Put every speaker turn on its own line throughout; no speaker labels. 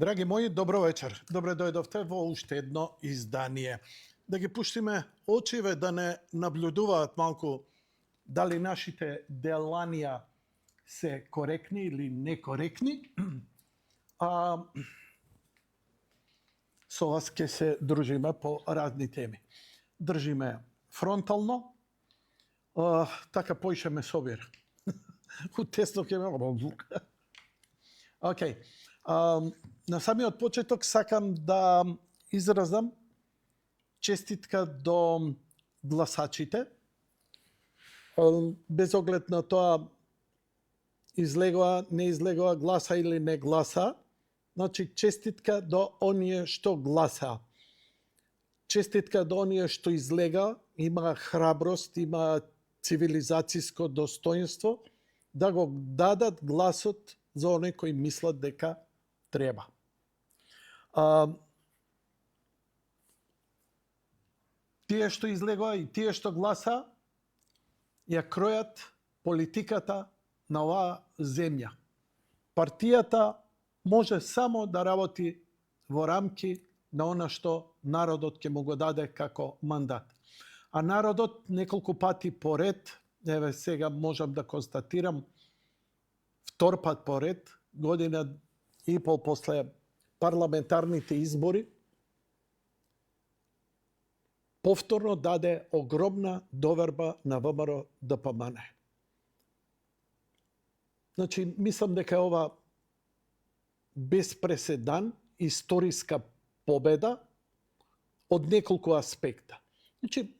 Драги мои, добро вечер. Добре дојдовте во уште едно издание. Да ги пуштиме очиве да не наблюдуваат малку дали нашите деланија се коректни или некоректни. Со вас ќе се дружиме по разни теми. Држиме фронтално, така поише ме собира. Утесно ќе ме... Океј. На самиот почеток сакам да изразам честитка до гласачите. Без оглед на тоа излегоа, не излегоа, гласа или не гласа. Значи, честитка до оние што гласа. Честитка до оние што излега, има храброст, има цивилизацијско достоинство, да го дадат гласот за оние кои мислат дека треба. Тие што излегоа и тие што гласа, ја кројат политиката на оваа земја. Партијата може само да работи во рамки на она што народот ќе му го даде како мандат. А народот неколку пати поред, еве сега можам да констатирам, втор пат поред, година и пол после парламентарните избори, повторно даде огромна доверба на ВМРО ДПМН. Значи, мислам дека ова без преседан, историска победа од неколку аспекта. Значи,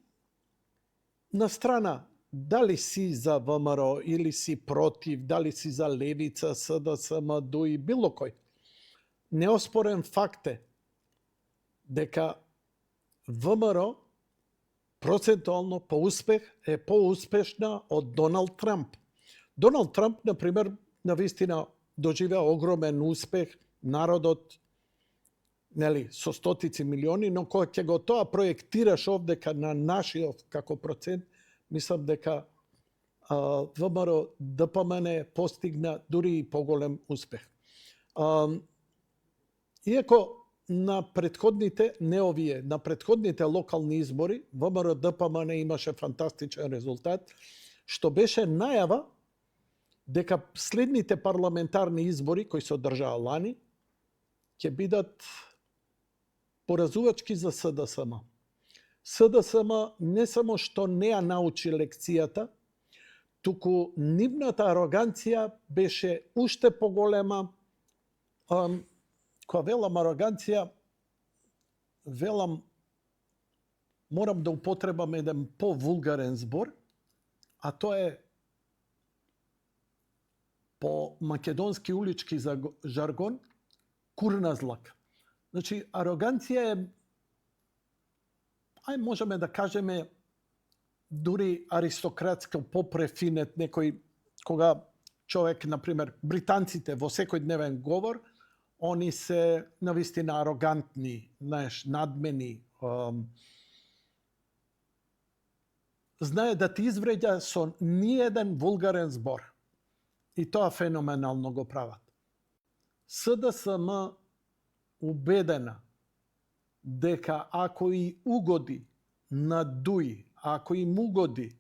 на страна дали си за ВМРО или си против, дали си за Левица, СДСМ, ДУИ, било кој. Неоспорен факт е дека ВМРО процентуално по успех е поуспешна од Доналд Трамп. Доналд Трамп, например, навистина доживеа огромен успех, народот, нели, со стотици милиони, но кога ќе го тоа проектираш овдека на нашиот како процент, мислам дека ВМРО ДПМН постигна дури и поголем успех. Иако на претходните, не овие, на претходните локални избори, ВМРО ДПМН имаше фантастичен резултат, што беше најава дека следните парламентарни избори, кои се одржаа лани, ќе бидат поразувачки за СДСМ. СДСМ не само што не ја научи лекцијата, туку нивната ароганција беше уште поголема. Кога велам ароганција, велам, морам да употребам еден повулгарен збор, а тоа е по македонски улички жаргон, курназлак. Значи, ароганција е, можеме да кажеме, дури аристократско попрефинет некој, кога човек, например, британците во секојдневен говор, они се навистина арогантни, знаеш, надмени. Знае да ти извреѓа со ниеден вулгарен збор. И тоа феноменално го прават. СДСМ убедена дека ако и угоди на ДУИ, ако им угоди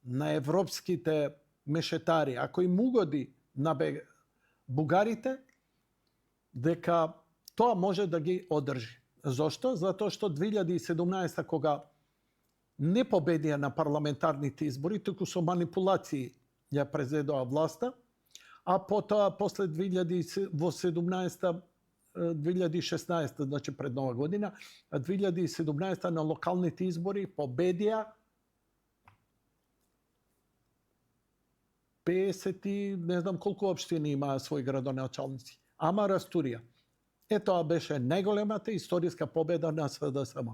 на европските мешетари, ако им угоди на бугарите, дека тоа може да ги одржи. Зошто? Затоа што 2017 кога не победија на парламентарните избори, туку со манипулации ја презедоа власта, а потоа после 2016, значи пред нова година, 2017 на локалните избори победија 50, не знам колку општини имаа своји градоначалници. Ама растурија. Тоа беше најголемата историска победа на СДСМ.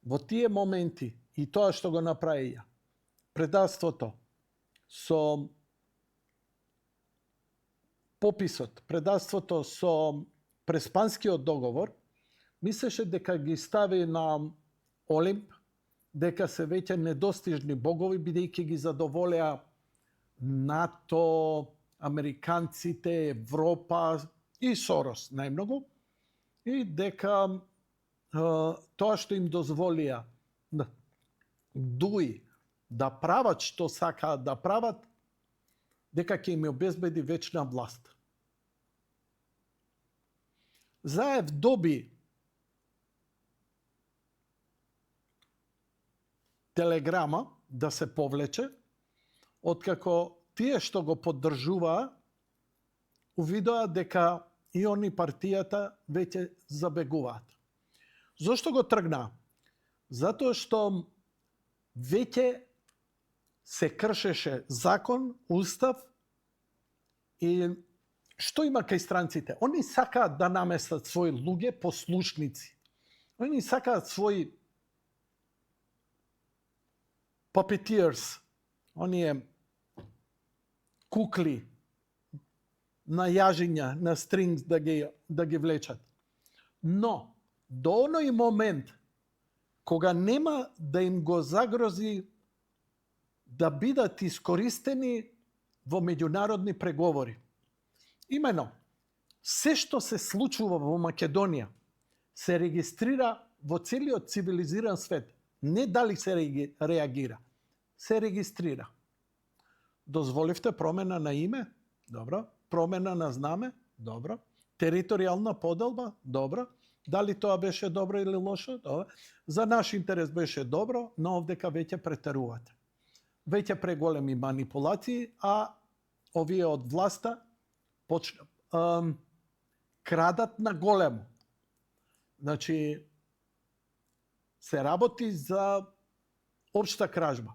Во тие моменти и тоа што го направија, предавството со пописот, предавството со Преспанскиот договор, мислеше дека ги стави на Олимп, дека се веќе недостижни богови, бидејќи ги задоволеа НАТО, американците, Европа и Сорос најмногу, и дека тоа што им дозволија дуи да прават што сакаат да прават, дека ќе им обезбеди вечна власт. Заев доби телеграма да се повлече, откако тие што го поддржуваа увидоа дека и они партијата веќе забегуваат. Зошто го тргнаа? Затоа што веќе се кршеше закон, устав и што има кај странците? Они сакаат да наместат своји луѓе послушници. Они сакаат своји puppeteers, оние кукли на јажиња, на стрингс да ги влечат. Но, до оној момент, кога нема да им го загрози да бидат искористени во меѓународни преговори. Имено, се што се случува во Македонија се регистрира во целиот цивилизиран свет. Не дали се реагира, се регистрира. Дозволивте промена на име? Добро. Промена на знаме? Добро. Територијална поделба? Добро. Дали тоа беше добро или лошо? Добро. За наш интерес беше добро, но овдека веќе претерувате. Веќе преголеми манипулации, а овие од власта крадат на големо. Значи, се работи за општа кражба.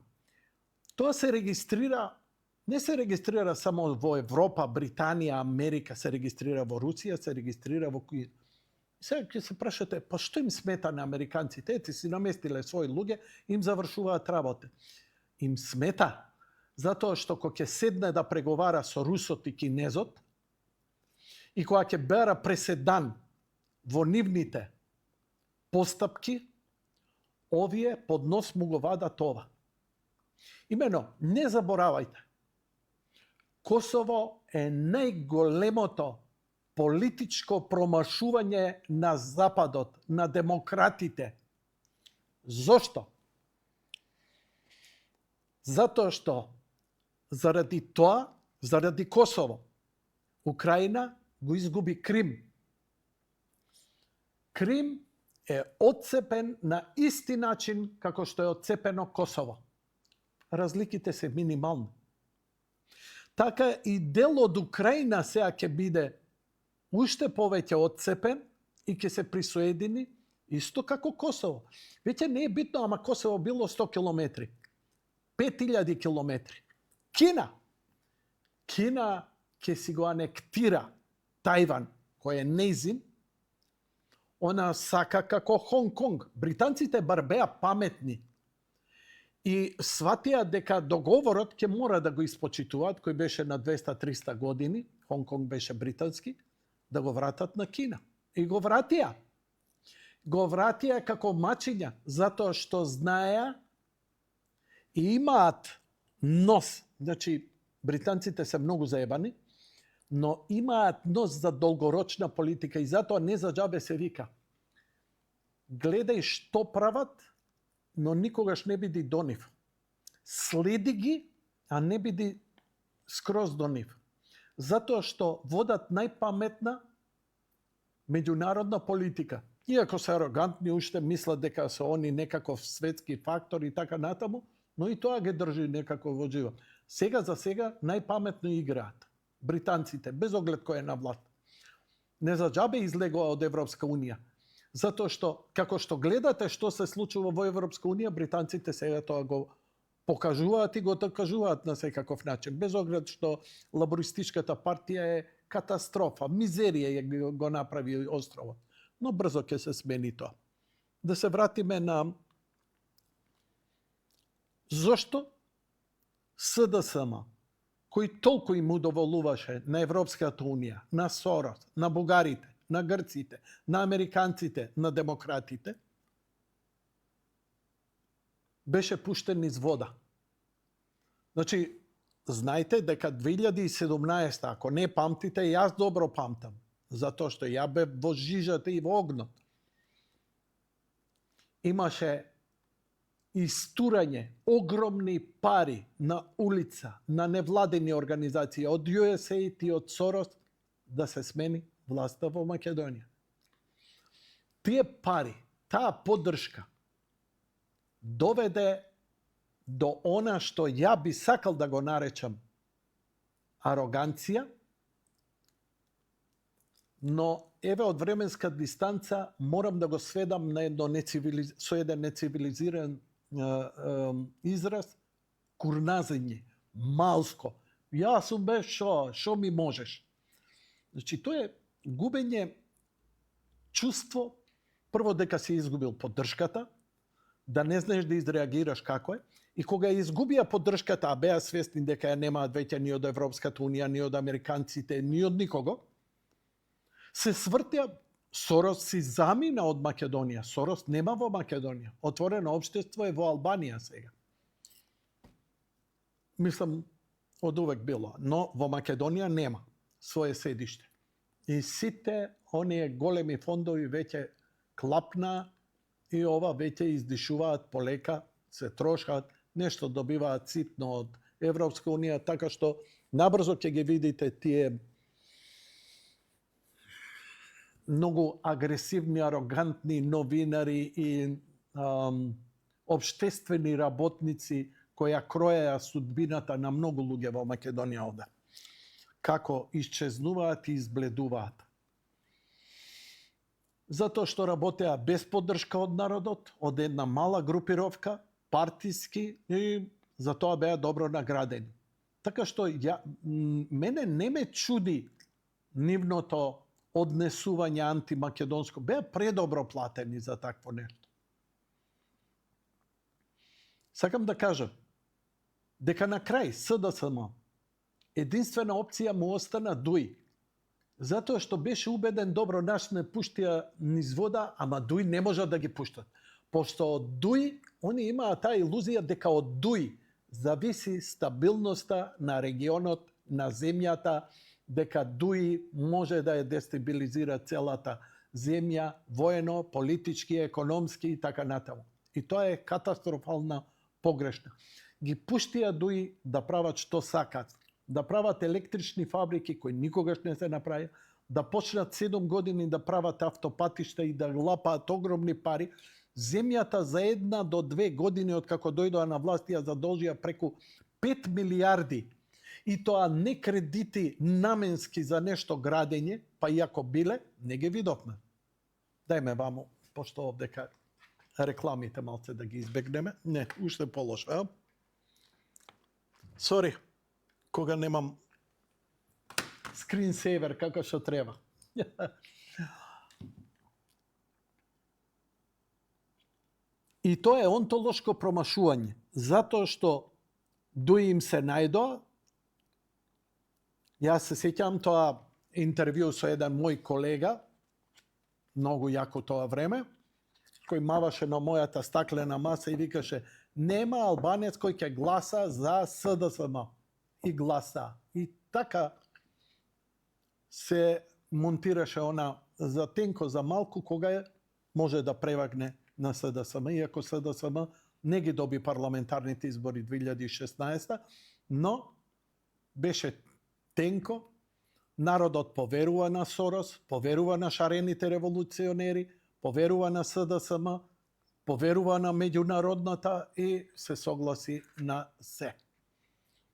Тоа се регистрира, не се регистрира само во Европа, Британија, Америка, се регистрира во Русија, се регистрира во кои. Сега ќе се прашате, па што им смета на американците? Ете си наместиле своји луѓе, им завршуваат работа. Им смета затоа што кога ќе седне да преговара со русот и кинезот и кога ќе бера преседан во нивните постапки, овие под нос му го вадат ова. Имено, не заборавајте, Косово е најголемото политичко промашување на Западот, на демократите. Зошто? Затоа што заради тоа, заради Косово, Украина го изгуби Крим. Крим е отцепен на исти начин како што е отцепено Косово. Разликите се минимални. Така и дел од Украина сега ќе биде уште повеќе отцепен и ќе се присоедини исто како Косово. Веќе не е битно, ама Косово било 100 километри. 5000 километри. Кина ќе си го анектира Тајван, кој е нејзин. Она сака како Хонг Конг. Британците бар беа паметни и сватија дека договорот ќе мора да го испочитуваат, кој беше на 200-300 години, Хонг Конг беше британски, да го вратат на Кина. И го вратија. Го вратија како мачиња, затоа што знаеа и имаат нос. Значи, британците се многу заебани, но имаат нос за долгорочна политика и затоа не за џабе се вика. Гледај што прават, но никогаш не биди до нив. Следи ги, а не биди скроз до нив. Затоа што водат најпаметна меѓународна политика. Иако се арогантни, уште мислат дека се они некаков светски фактор и така натаму, но и тоа ги држи некако во живот. Сега за сега најпаметно играат британците, без оглед кој е на власт. Не за џабе излегува од Европска унија. Затоа што, како што гледате што се случува во Европска унија, британците сега тоа го покажуваат и го докажуваат на секаков начин. Без оглед што лабористичката партија е катастрофа, мизерија го направи островот. Но брзо ќе се смени тоа. Да се вратиме на зошто СДСМ, кој толку им удоволуваше на Европската унија, на Сорос, на бугарите, на грците, на американците, на демократите, беше пуштен низ вода. Значи, знаете дека 2017, ако не памтите, јас добро памтам, затоа што ја бев во жижата и во огнот. Имаше истурање огромни пари на улица, на невладени организации, од USAID и од Сорос, да се смени власта во Македонија. Тие пари, таа поддршка, доведе до она што ја би сакал да го наречам ароганција, но еве од временска дистанца морам да го сведам на со еден нецивилизиран израз, курназење, малско. Јас сум бе шо ми можеш. Значи, тоа е губење чувство, прво дека си изгубил поддршката, да не знаеш да изреагираш како е, и кога изгубија поддршката, а беа свесни дека ја немаат веќе ни од Европската унија, ни од американците, ни од никого, се свртеа. Сорос си замина од Македонија. Сорос нема во Македонија. Отворено општество е во Албанија сега. Мислам, од увек било. Но во Македонија нема свое седиште. И сите оние големи фондови веќе клапна и ова веќе издишуваат полека, се трошат, нешто добиваат ситно од Европска унија, така што набрзо ќе ги видите тие многу агресивни, арогантни новинари и обштествени работници кои ја кроеа судбината на многу луѓе во Македонија овде. Како исчезнуваат и избледуваат. Затоа што работеа без поддршка од народот, од една мала групировка, партиски, и затоа беа добро наградени. Така што мене не ме чуди нивното однесување антимакедонско. Беа предобро платени за такво нешто. Сакам да кажам дека на крај СДСМ единствена опција му остана Дуј. Затоа што беше убеден, добро, нас не пуштија низ вода, ама Дуј не може да ги пуштат. Пошто од Дуј, они имаат таа илузија дека од Дуј зависи стабилноста на регионот, на земјата, дека Дуј може да ја дестабилизира целата земја, воено, политички, економски и така натаму. И тоа е катастрофална погрешна. Ги пуштија Дуј да прават што сакат, да прават електрични фабрики кои никогаш не се направи, да почнат 7 години да прават автопатишта и да лапаат огромни пари. Земјата за 1 до 2 години од како дојдоа на власт ја задолжија преку 5 милиарди. И тоа не кредити наменски за нешто градење, па иако биле, не ги видовме. Дајме ваму, пошто овдека рекламите малце да ги избегнеме. Не, уште полошо. Сори, кога немам скринсейвер како што треба. И тоа е онтолошко промашување, затоа што Дуј им се најдоа. Јас се сеќам тоа интервју со еден мој колега, многу јако тоа време, кој маваше на мојата стаклена маса и викаше: нема албанец кој ќе гласа за СДСМ. И гласа. И така се монтираше она за тенко, за малку, кога може да превагне на СДСМ, иако СДСМ не ги доби парламентарните избори 2016, но беше тенко, народот поверува на Сорос, поверува на шарените револуционери, поверува на СДСМ, поверува на меѓународната и се согласи на се.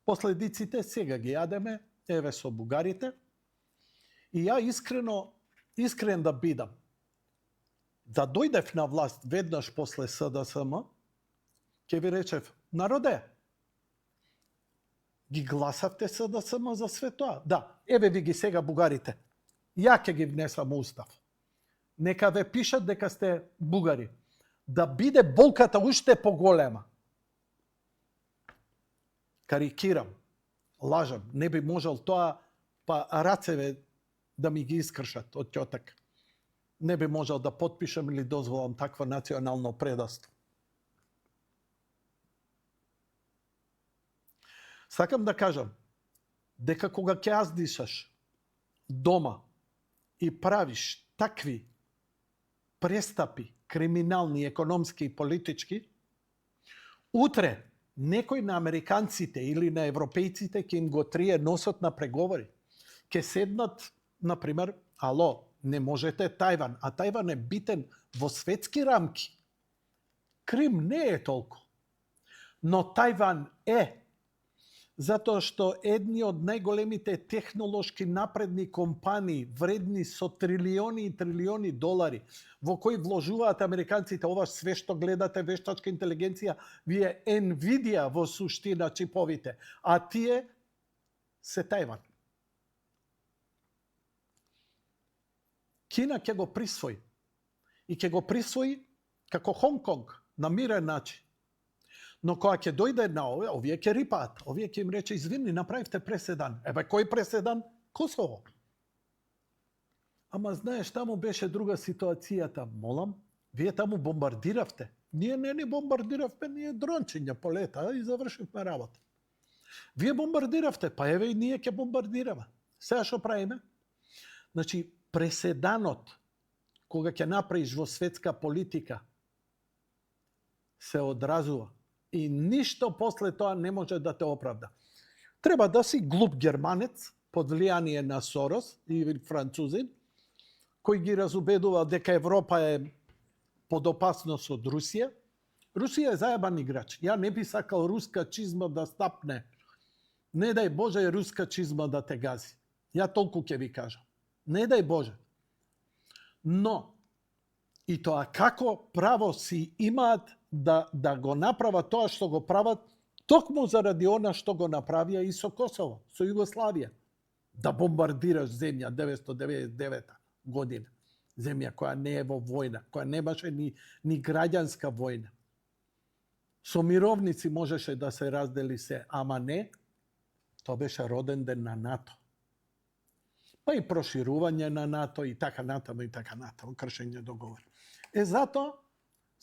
Последиците сега ги јадеме, еве со бугарите. И ја искрен да бидам, да дојдев на власт веднаш после СДСМ, ќе ви речев: народе, ги гласавте СДСМ за све тоа? Да, еве ви ги сега бугарите. Ја ќе ги внесам устав. Нека ве пишат дека сте бугари. Да биде болката уште поголема. Карикирам, лажам, не би можел тоа, па рацеве да ми ги искршат од ќотак. Не би можел да потпишам или дозволам такво национално предавство. Сакам да кажам дека кога ќе аздишаш дома и правиш такви престапи, криминални, економски и политички, утре некој на американците или на европејците ќе им го трие носот на преговори. Ќе седнат, например, ало, не можете Тајван, а Тајван е битен во светски рамки. Крим не е толку. Но Тајван е, затоа што едни од најголемите технолошки напредни компании, вредни со трилиони и трилиони долари, во кои вложуваат американците, ова све што гледате, вештачка интелигенција, вие Nvidia во суштина чиповите, а тие се Тајван. Кина ќе го присвои. И ќе го присвои како Хонг-Конг, на мирен начин. Но кога ќе дојде на овие ќе рипаат. Овие ќе им рече, извини, направивте преседан. Кој преседан? Косово. Ама знаеш, таму беше друга ситуацијата. Молам, вие таму бомбардиравте. Ние не ни бомбардиравме, ние дрончиња полета и завршивме работа. Вие бомбардиравте, па еве и ние ќе бомбардираме. Сега што правиме? Значи, преседанот, кога ќе направиш во светска политика, се одразува. И ништо после тоа не може да те оправда. Треба да си глуп германец, под влијание на Сорос или французин, кој ги разубедува дека Европа е под опасност од Русија. Русија е заебан играч. Ја не би сакал руска чизма да стапне. Не дај Боже руска чизма да те гази. Ја толку ќе ви кажам. Не дај Боже. Но, и тоа како право си имаат да го направат тоа што го прават, токму заради она што го направија и со Косово, со Југославија. Да бомбардираш земја 1999 година. Земја која не е во војна, која немаше ни граѓанска војна. Со мировници можеше да се раздели се, ама не, тоа беше роден ден на НАТО. Па и проширување на НАТО и така натаму, кршење договори. Затоа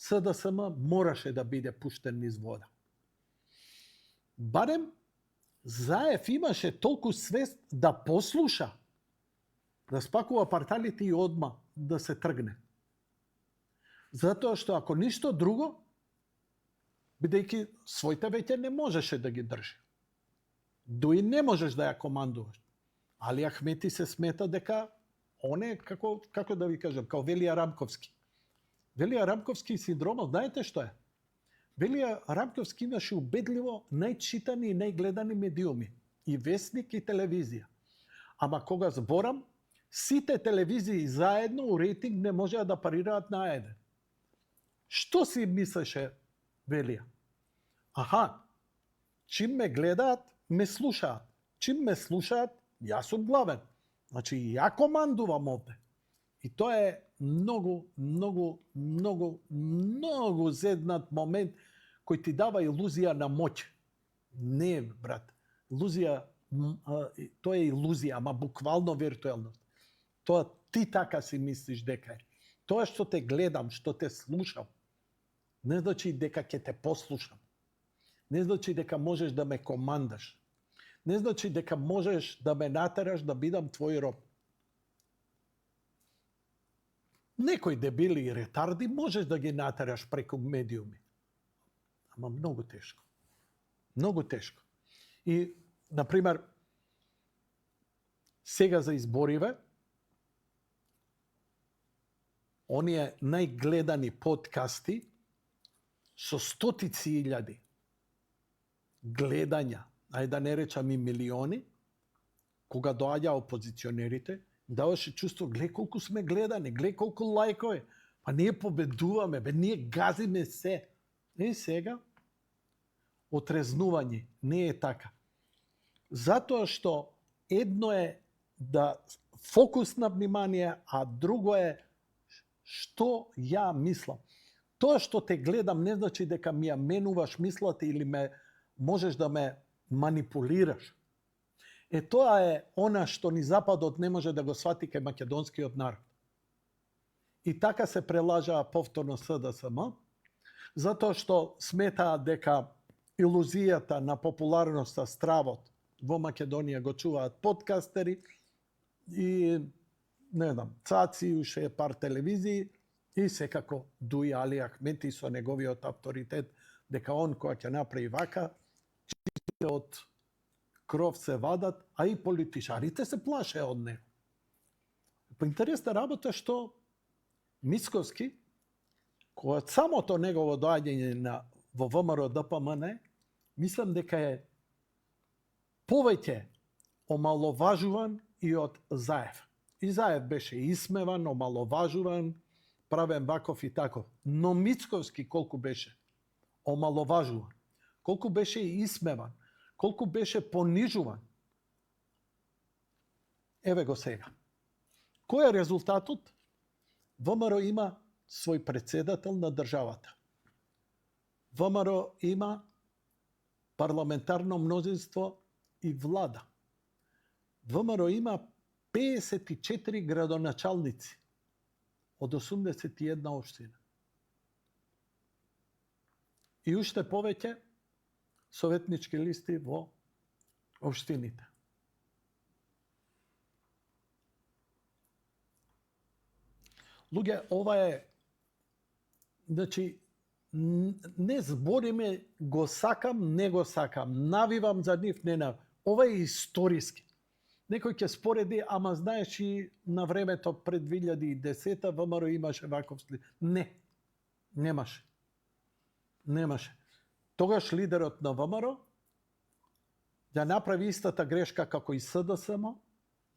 СДСМ мораше да биде пуштен низ вода. Барем Заев имаше толку свест да послуша, да спакува парталите и одма да се тргне. Затоа што ако ништо друго, бидејќи своите веќе не можеше да ги држи. Дуи не можеш да ја командуваш. Али Ахмети се смета дека он е, како да ви кажам, као Велија Рамковски. Велија Рамковски синдромот, знаете што е? Велија Рамковски имаше убедливо најчитани и најгледани медиуми. И весник, и телевизија. Ама кога зборам, сите телевизии заедно у рейтинг не можеа да парираат на еден. Што си мислеше Велија? Аха, чим ме гледаат, ме слушаат. Чим ме слушаат, јас сум главен. Значи, ја командувам овде. И тоа е многу зеднат момент кој ти дава илузија на моќ. Не, брат. Илузија, тоа е илузија, ама буквално виртуелност. Тоа ти така си мислиш дека е. Тоа што те гледам, што те слушам, не значи дека ќе те послушам. Не значи дека можеш да ме командаш. Не значи дека можеш да ме натераш да бидам твој роб. Некои дебили и ретарди можеш да ги натераш преку медиуми. Ама многу тешко. Многу тешко. И, например, сега за избориве, оние најгледани подкасти со стотици илјади гледања, ајде да не речам и милиони, кога доаѓа опозиционерите, даваше чувство, гледа колку сме гледани, гледа колку лајкови, па ние победуваме, ние газиме се. И сега, отрезнување, не е така. Затоа што едно е да фокус на внимание, а друго е што ја мислам. Тоа што те гледам не значи дека ми ја менуваш мислата или можеш да ме манипулираш. Тоа е она што ни Западот не може да го свати кај македонскиот народ. И така се прелажаа повторно СДСМ, затоа што сметаат дека илузијата на популарноста стравот во Македонија го чуваат подкастери и не знам, Цаци, уште пар телевизии и секако Дуи Али Ахмети со неговиот авторитет, дека он која ќе направи вака, од кров се вадат, а и политичарите се плаше од него. По интересна работа што Мицковски, кога самото негово доаѓање во ВМРО ДПМН, мислам дека е повеќе омаловажуван и од Заев. И Заев беше исмеван, омаловажуван, правен ваков и таков. Но Мицковски колку беше омаловажуван, колку беше исмеван, колку беше понижуван. Еве го сега. Кој е резултатот? ВМРО има свој председател на државата. ВМРО има парламентарно мнозинство и влада. ВМРО има 54 градоначалници од 81 општина. И уште повеќе советнички листи во општините. Луѓе, ова е, значи, не збориме го сакам, не го сакам, навивам за нив, не навивам. Ова е историски. Некој ќе спореди, ама знаеш и на времето пред 2010 ВМРО имаше ваков след. Не, немаше. Немаше. Тогаш лидерот на ВМРО ја направи истата грешка како и СДСМ,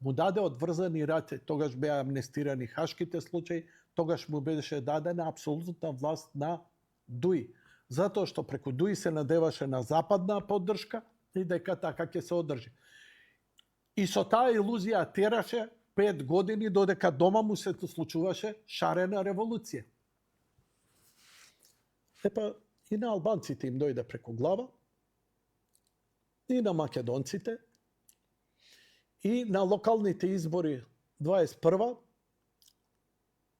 му даде одврзани раце, тогаш беа амнестирани хашките случаи, тогаш му беше дадена апсолутна власт на Дуи. Затоа што преку Дуи се надеваше на западна поддршка и дека така ќе се одржи. И со таа илузија тераше 5 години додека дома му се случуваше шарена револуција. Епа и на албанците им дојде преку глава, и на македонците, и на локалните избори 21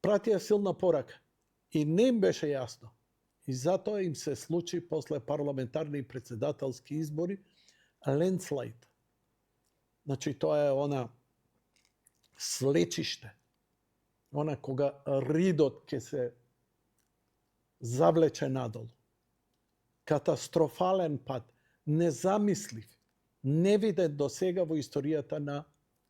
пратија силна порака. И не им беше јасно. И затоа им се случи после парламентарни и председателски избори лендлслайд. Значи, тоа е она слечиште. Она кога ридот ќе се завлече надолу. Катастрофален пат, незамислив, невиден до сега во историјата на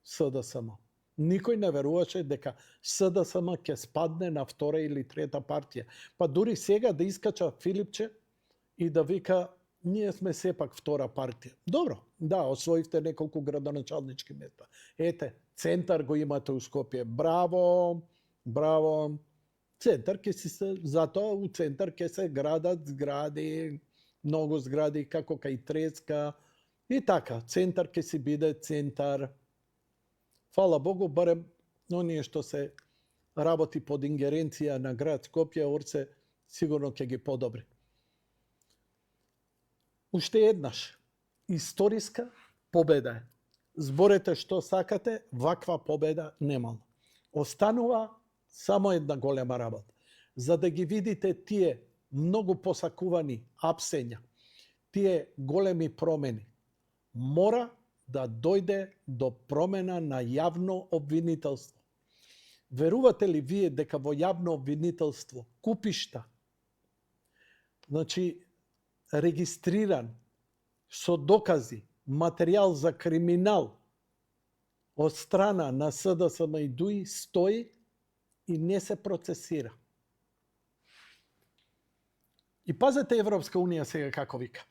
СДСМ. Никој не веруваше дека СДСМ ќе спадне на втора или трета партија. Па дури сега да искача Филипче и да вика ние сме сепак втора партија. Добро, да, освоивте неколку градоначалнички места. Ете, центар го имате у Скопје. Браво, браво. Центар ќе се, затоа у центар ќе се градат згради, многу згради како кај Треска и така. Центар ќе си биде центар. Фала Богу, барем оние што се работи под ингеренција на град Скопје, Орце, сигурно ќе ги подобри. Уште еднаш, историска победа е. Зборете што сакате, ваква победа немало. Останува само една голема работа. За да ги видите тие многу посакувани апсења, тие големи промени, мора да дојде до промена на јавно обвинителство. Верувате ли вие дека во јавно обвинителство купишта, значи регистриран со докази материјал за криминал од страна на СДСМ и ДУИ стои и не се процесира? И пазете Европска унија сега како вика.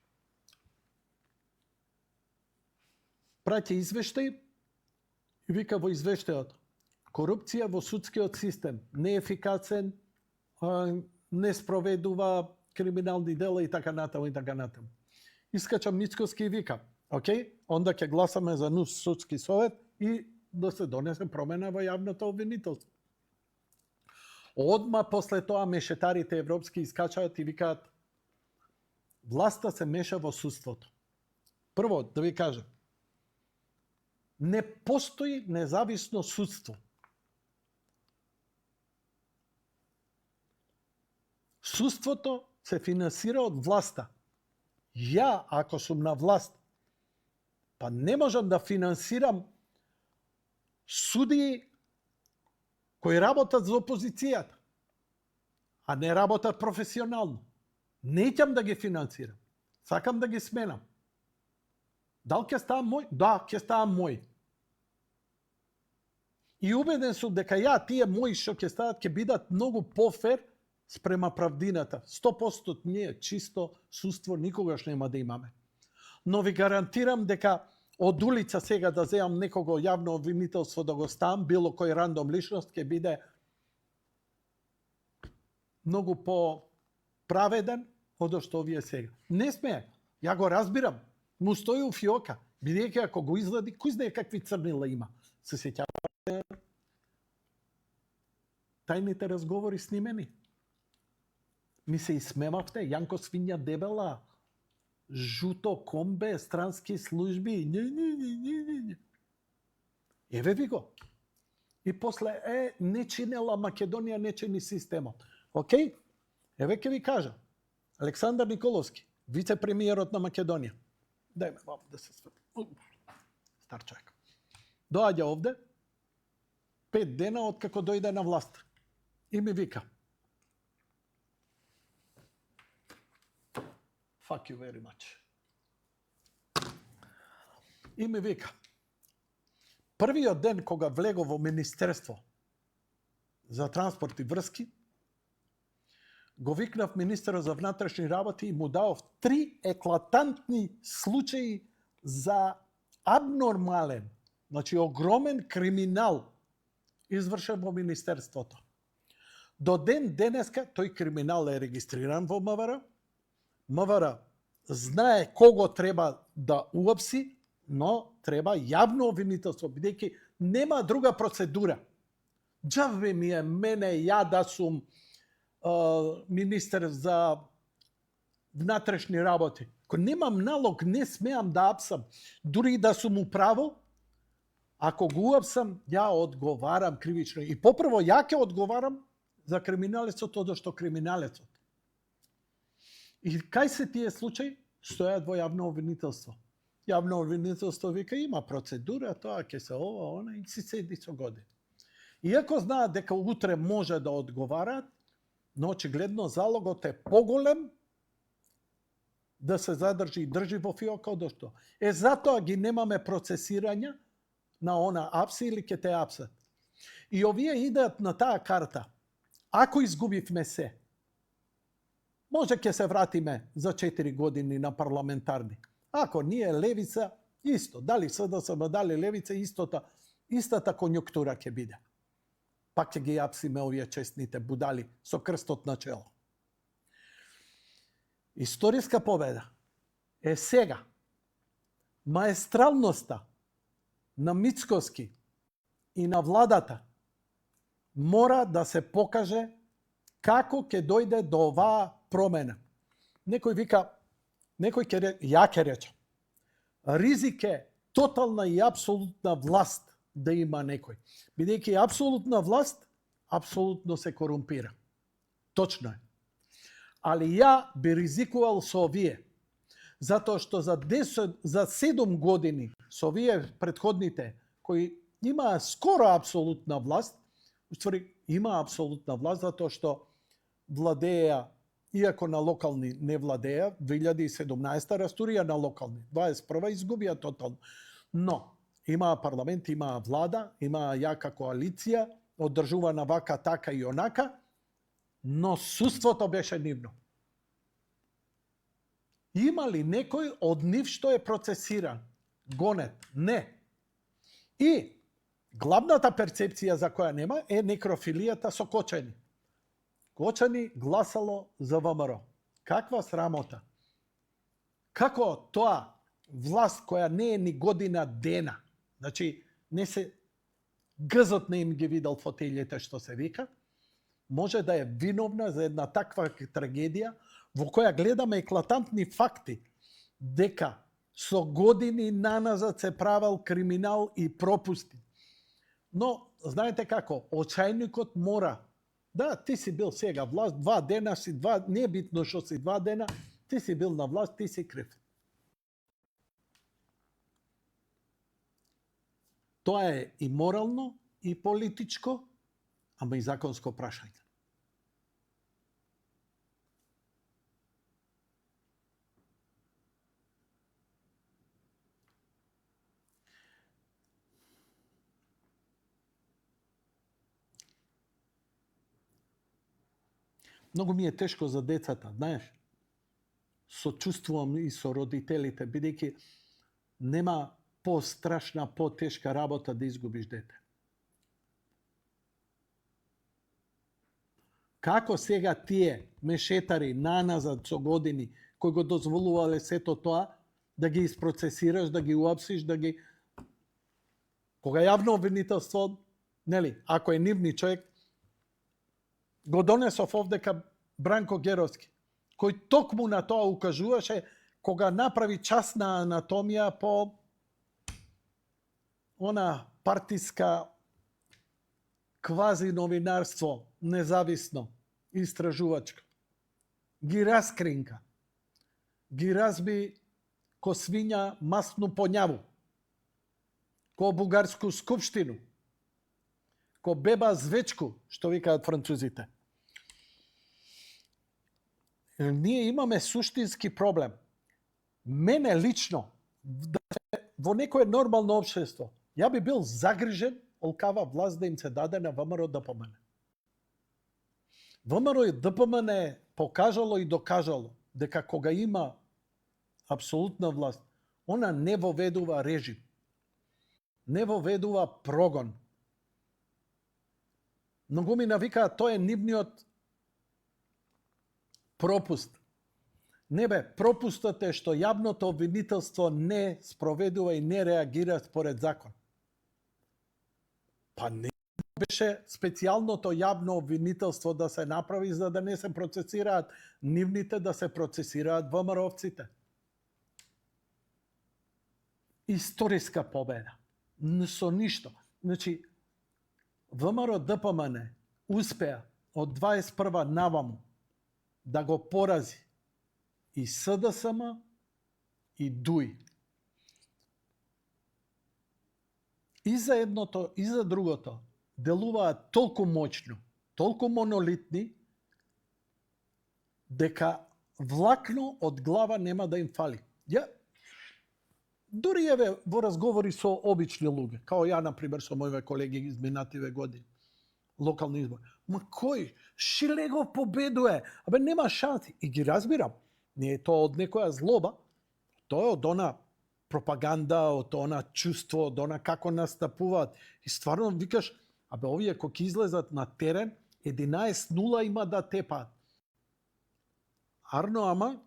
Праќа извештај и вика во извештајот корупција во судскиот систем, неефикасен, не спроведува криминални дела и така натаму и така натаму. Искача Мицковски и вика, окей, онда ќе гласаме за нов судски совет и да се донесе промена во јавното обвинителство. Одма после тоа мешетарите европски искачаат и викаат власта се меша во судството. Прво, да ви кажам, не постои независно судство. Судството се финансира од власта. Ја, ако сум на власт, па не можам да финансирам судии кои работат за опозицијата, а не работат професионално. Неќам да ги финансирам. Сакам да ги сменам. Дал ќе ставам мој? Да, ќе ставам мој. И убеден сум дека тие мои што ќе стават ќе бидат многу пофер спрема правдината. 100% ние чисто судство никогаш нема да имаме. Но ви гарантирам дека од улица сега да земам некого јавно обвинителство да го ставам, било кој рандом личност ќе биде многу по-праведен од што овие сега. Не сме, ја го разбирам, му стои у фиока, бидејќи ако го излади, кој знае какви црнила има. Се сеќавате тајните разговори снимени? Ми се исмевавте, Јанко свиња дебела, жуто комбе, странски служби, не. Еве ви го. И после, не чинела Македонија, не чини системот. Океј? Еве ќе ви кажа. Александар Николовски, вице-премиерот на Македонија. Дај ме вам да се свети. Стар човек. Доаѓа овде, 5 дена од како дојде на власт. И ми вика. Fuck you very much. И ми вика. Првиот ден кога влего во Министерство за транспорт и врски, го викнав министерот за внатрешни работи и му дав 3 еклатантни случаи за абнормален, значи огромен криминал извршен во Министерството. До ден денеска тој криминал е регистриран во МВР. МВР знае кого треба да уапси, но треба јавно обвинителство, бидејќи нема друга процедура. Џаве ми е мене ја да сум министер за внатрешни работи. Ако немам налог, не смеам да апсам. Дури да сум управо, ако го уапсам, ја одговарам кривично. И попрво ја ќе одговарам за криминалецот, одошто криминалецот. И кај се тие случаи? Стојат во јавно обвинителство. Јавно обвинителство вика има процедура, тоа ќе се ова, она и си седи со години. Иако знаат дека утре може да одговарат, но очигледно залогот е поголем да се задржи и држи во фиока одошто. Затоа ги немаме процесирања на она апси или ќе те апсат. И овие идеат на таа карта. Ако изгубивме се, може ќе се вратиме за 4 години на парламентарни. Ако ние левица, исто. Дали СДСМ, дали левица, истата конјунктура ќе биде. Пак ќе ги апсиме овие честните будали со крстот на чело. Историска победа е сега. Маестралноста на Мицкоски и на владата мора да се покаже како ќе дојде до оваа промена. Некој вика, ја ќе рече, ризик е тотална и апсолутна власт да има некој. Бидејќи апсолутна власт, апсолутно се корумпира. Точно е. Али ја би ризикувал со овие, затоа што за 7 години со овие предходните, кои имаа скоро апсолутна власт, уствари има апсолутна власт, затоа што владеја, иако на локални не владеја, 2017 растурија на локални, 21 изгубија тотално. Но имаа парламент, имаа влада, имаа јака коалиција, одржувана вака, така и онака, но судството беше нивно. Има ли некој од нив што е процесиран, гонет? Не. И главната перцепција за која нема е некрофилијата со Кочани. Кочани гласало за ВМРО. Каква срамота. Како тоа власт која не е ни година дена, значи не се гзот не им ги видел фотелите што се вика, може да е виновна за една таква трагедија во која гледаме еклатантни факти дека со години наназад се правел криминал и пропусти. Но, знаете како, очајникот мора. Да, ти си бил сега власт, 2 дена си, не е битно што си 2 дена, ти си бил на власт, ти си крив. Тоа е и морално, и политичко, ама и законско прашање. Многу ми е тешко за децата, знаеш. Сочувствувам и со родителите, бидејќи нема пострашна, потешка работа да изгубиш дете. Како сега тие мешетари наназад со години, кои го дозволувале сето тоа, да ги isprocesираш, да ги уапсиш, да ги... Кога јавно обвинителство, нели, ако е нивни човек, го донесов овдека Бранко Геровски, кој токму на тоа укажуваше кога направи частна анатомија по она партиска квази новинарство, независно, истражувачко. Ги раскринка. Ги разби ко свиња масну поњаву. Ко бугарску скупштину. Ко беба звечку, што викаат французите. Ние имаме суштински проблем. Мене лично, во некое нормално општество, ја би бил загрижен олкава власт да им се даде на ВМРО ДПМН. ВМРО и ДПМН покажало и докажало дека кога има апсолутна власт, она не воведува режим, не воведува прогон. Многу ми навикаат, тоа е нивниот пропуст. Не бе, пропустот е што јавното обвинителство не спроведува и не реагира според закон. Па не беше специјалното јавно обвинителство да се направи за да не се процесираат нивните, да се процесираат ВМРО-овците. Историска победа. Со ништо. Значи, ВМРО ДПМН успеа од 21 наваму да го порази и СДСМ и ДУИ. И за едното, и за другото делуваат толку моќно, толку монолитни, дека влакно од глава нема да им фали. Дури еве во разговори со обични луѓе, као ја, например, со моите колеги изминативе години, локални избори. Ма кој? Шиле го победуе. Абе, нема шанси. И ги разбирам. Не е тоа од некоја злоба, тоа е од она пропаганда, од она чувство, од она како настапуваат. И стварно викаш, абе, овие кои излезат на терен, 11-0 има да тепаат. Арно, ама,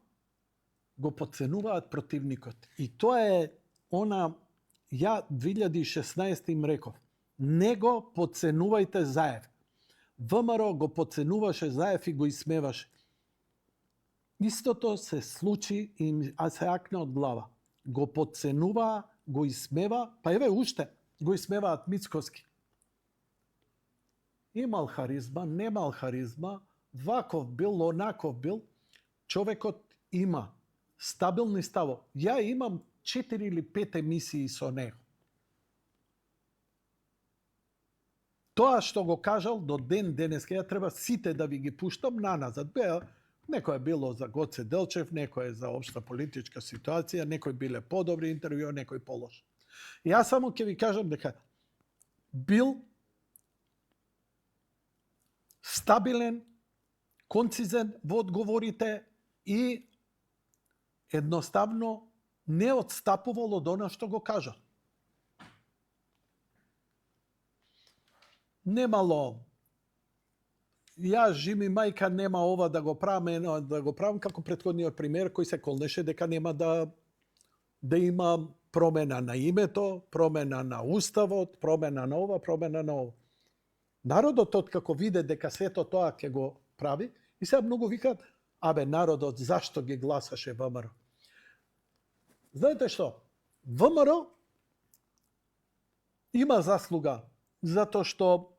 го подценуваат противникот. И тоа е она, ја 2016 им реков, не го подценувајте Заев. ВМРО го подценуваше Заев и го исмеваше. Истото се случи и се акна од глава. Го подценува, го исмева, па еве уште го исмеваат Мицкоски. Имал харизма, немал харизма, ваков бил, онаков бил. Човекот има стабилни ставови. Ја имам 4 или 5 емисии со него. Тоа што го кажал до ден денеска, ја треба сите да ви ги пуштам наназад. Некој е било за Гоце Делчев, некој е за општа политичка ситуација, некој биле подобри интервју, некој полош. Јас само ќе ви кажам дека бил стабилен, концизен во одговорите и едноставно не отстапувал од она што го кажа. Немало. Ја, Жими, мајка, нема ова да го правам, како претходниот пример кој се колнеше дека нема да има промена на името, промена на уставот, промена на ова, промена на ова. Народот откако виде дека сето тоа ќе го прави, и сега многу викаат, абе, народот зашто ги гласаше ВМРО? Знаете што? ВМРО има заслуга затоа што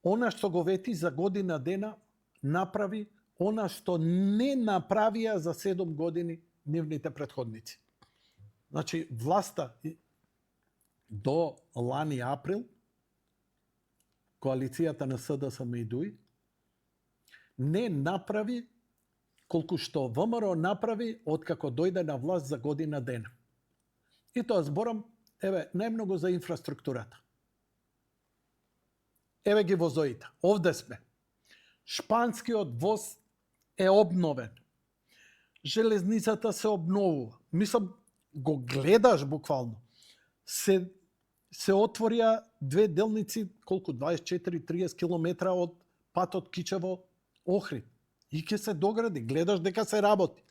она што го вети за година дена направи она што не направија за 7 години нивните претходници. Значи, власта до лани април коалицијата на СДСМ и ДУИ, не направи колку што ВМРО направи откако дојде на власт за година дена. И тоа зборам, најмногу за инфраструктурата. Ги возоите. Овде сме. Шпанскиот воз е обновен. Железницата се обновува. Мислам, го гледаш буквално. Се отворија две делници, колку 24-30 километра од патот Кичево-Охрид. И ќе се догради, гледаш дека се работи.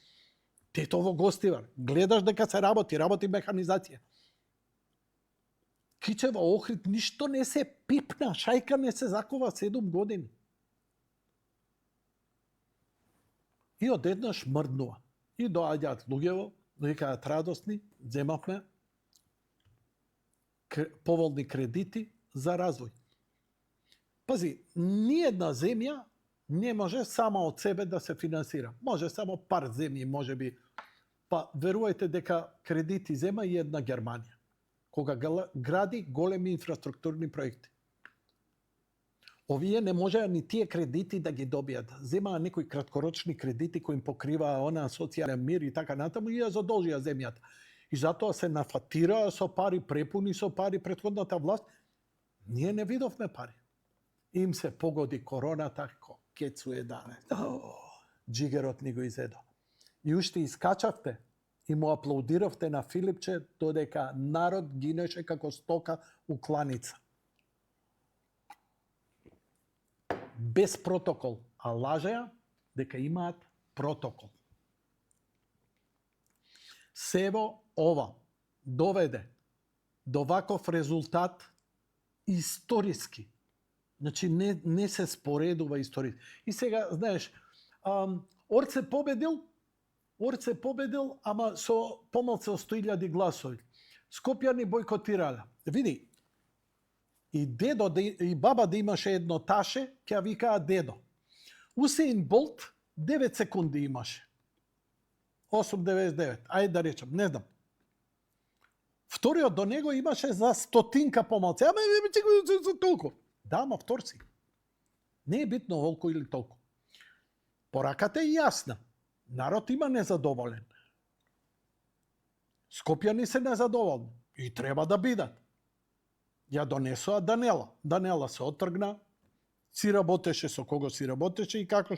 Тетово-Гостивар, гледаш дека се работи механизација. Кичево-Охрид ништо не се пипна, шајка не се закова 7 години. И одеднаш мрднува. И доаѓаат луѓево, викаат радосни, земавме поволни кредити за развој. Пази, ниедна земја не може сама од себе да се финансира. Може само пар земји, може би. Па верувајте дека кредити зема и една Германија, кога гради големи инфраструктурни проекти. Овие не можеа ни тие кредити да ги добијат. Земаа некои краткорочни кредити кои им покриваа она социјален мир и така натаму и ја задолжија земјата. И затоа се нафатираа со пари, препуни со пари претходната власт. Ние не видовме пари. Им се погоди короната, кецуе дане. Джигерот ни го изедо. И уште искачавте и му аплаудиравте на Филипче додека народ гинеше како стока у кланица. Без протокол, а лажеа дека имаат протокол. Сево ова доведе до ваков резултат историски. Значи не се споредува историски. И сега, знаеш, Орце победил, ама со помалку од 100.000 гласови. Скопјани бойкотирале. Види, и дедо и баба да имаше едно таше, ќе викаа дедо. Усеин Болт 9 секунди имаше. 8.99, ајде да речем, не знам. Вториот до него имаше за 100 помалку. Ама за толку. Да, ама втор си. Не е битно волку или толку. Пораката е јасна. Народ има незадоволен. Скопјани се незадоволни. И треба да бидат. Ја донесоа Данела. Данела се отргна. Си работеше со кого си работеше и како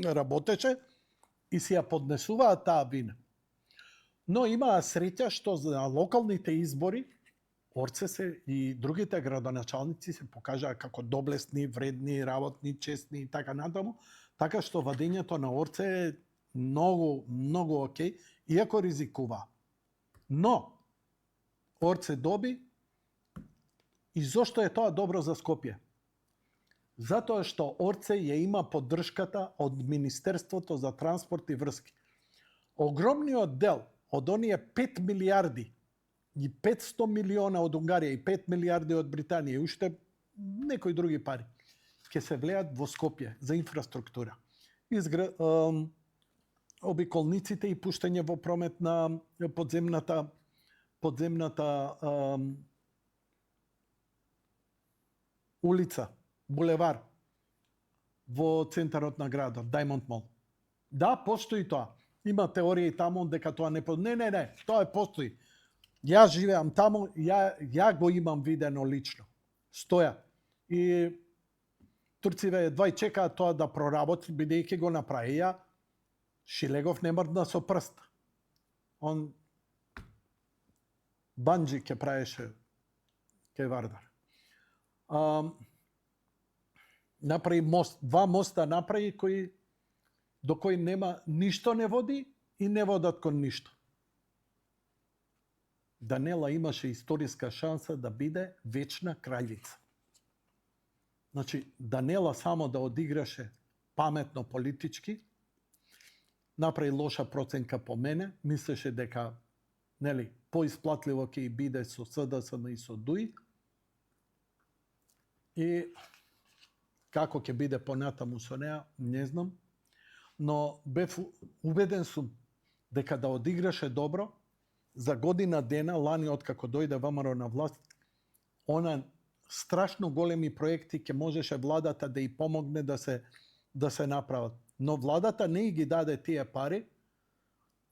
работеше. И си ја поднесуваат таа вина. Но имаа среќа што за локалните избори Орце се и другите градоначалници се покажаа како доблесни, вредни, работни, честни и така натаму. Така што вадењето на Орце е многу окей, иако ризикува. Но Орце доби. И зошто е тоа добро за Скопје? Затоа што Орце ја има поддршката од Министерството за транспорт и врски. Огромниот дел од оние 5 милиарди и 500 милиона од Унгарија и 5 милиарди од Британија и уште некои други пари ќе се влеат во Скопје за инфраструктура. Обиколниците и пуштање во промет на подземната улица, булевар во центарот на градот, Diamond Mall. Да, постои тоа. Има теорија и таму дека тоа не постои. Не, тоа постои. Јас живеам таму, ја го имам видено лично. Стоја. И турциве едва чекаат тоа да проработи, бидејќи го направи. Ја Шилегов не мрдна со прст. Он банџи ке правеше кај Вардар. Направи мост, 2 моста направи до кои нема ништо не води и не водат кон ништо. Данела имаше историска шанса да биде вечна краљица. Значи, Данела само да одиграше паметно политички, направи лоша проценка по мене, мислеше дека поисплатливо ќе биде со СДСМ и со ДУИ. И како ќе биде понатаму со неа, не знам. Но бев убеден сум дека да одиграше добро, за година дена, лани откако дојде ВМРО на власт, она страшно големи проекти ќе можеше владата да и помогне да се направат. Но владата не ги даде тие пари.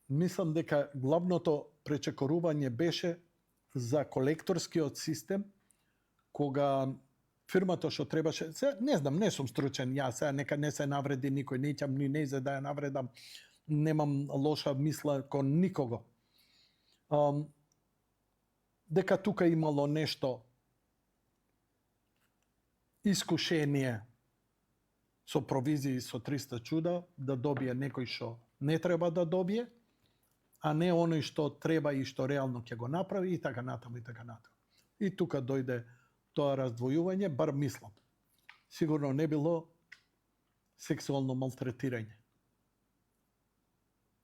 Мислам дека главното пречекорување беше за колекторскиот систем, кога фирмата што требаше, не знам, не сум стручен јас, нека не се навреди никој, неќам ни не за да ја навредам, немам лоша мисла кон никого. Дека тука имало нешто искушение со провизии со 300 чуда да добие некој што не треба да добие, а не оној што треба и што реално ќе го направи и така натаму и така натаму. И тука дојде тоа раздвојување, бар мислам. Сигурно не било сексуално малтретирање.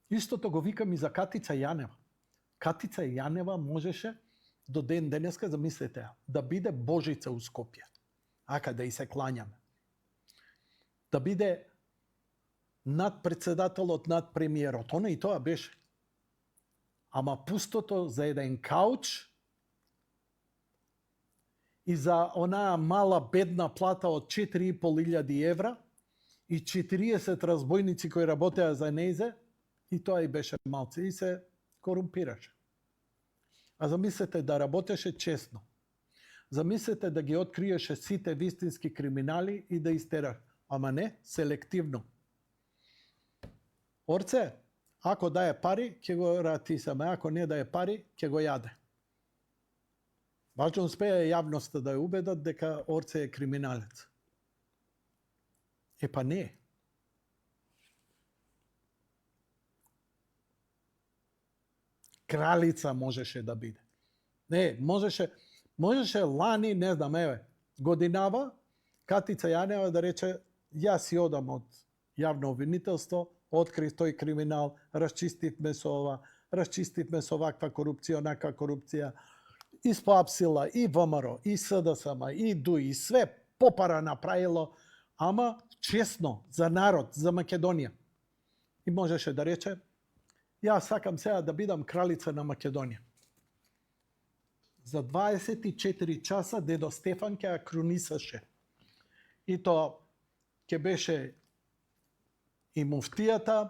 Истото го викам и за Катица Јанева. Катица Јанева можеше до ден денеска, замислете, да биде божица у Скопје. Ака да и се клањаме. Да биде над председателот, над премиерот. Она и тоа беше. Ама пустото за еден кауч и за онаа мала бедна плата од 4.500 евра и 40 разбойници кои работеа за нејзе, и тоа и беше малце, и се корумпираше. А замислете да работеше честно. Замислете да ги откриеше сите вистински криминали и да истераш. Ама не, селективно. Орце, ако дае пари, ќе го ратисаме. Ако не дае пари, ќе го јаде. Важно успеа јавноста да ја убедат дека Орце е криминалец. Па не е. Кралица можеше да биде. Не, можеше лани, не знам, годинава, Катица Јанева да рече, јас си одам од јавно обвинителство, открив тој криминал, расчистивме со ова, расчистивме со ваква корупција, онаква корупција, и споапсила, и ВМРО, и СДСМ, и ДУИ, и све попара направило, ама честно, за народ, за Македонија. И можеше да рече, јас сакам сега да бидам кралица на Македонија. За 24 часа дедо Стефан ќе ја крунисаше. И тоа ќе беше и муфтијата,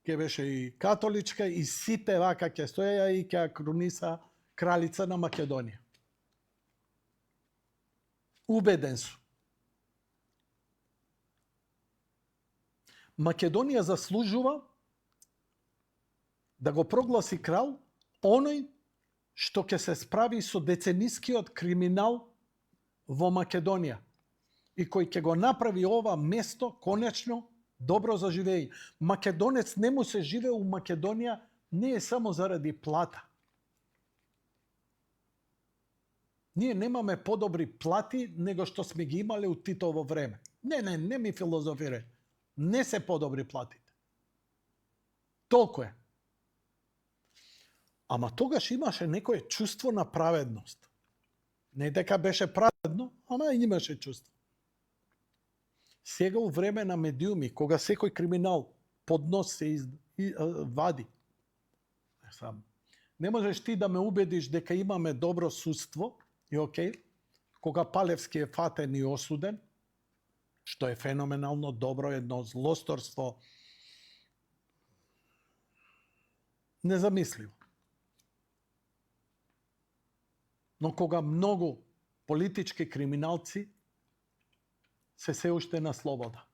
ќе беше и католичка, и сите вака ќе стоја и ќе ја круниса кралица на Македонија. Убеден сум. Македонија заслужува да го прогласи крал оној што ќе се справи со деценискиот криминал во Македонија и кој ќе го направи ова место конечно добро за живење. Македонец не му се живее у Македонија не е само заради плата. Ние немаме подобри плати него што сме ги имале у Титово време. Не ми филозофирај. Не се подобри платите. Толку е. Ама тогаш имаше некое чувство на праведност. Не дека беше праведно, ама имаше чувство. Сега у време на медиуми, кога секој криминал под нос се вади, не можеш ти да ме убедиш дека имаме добро судство, и окей, кога Палевски е фатен и осуден, што е феноменално добро, едно злосторство, незамисливо. Но кога многу политички криминалци се уште на слобода.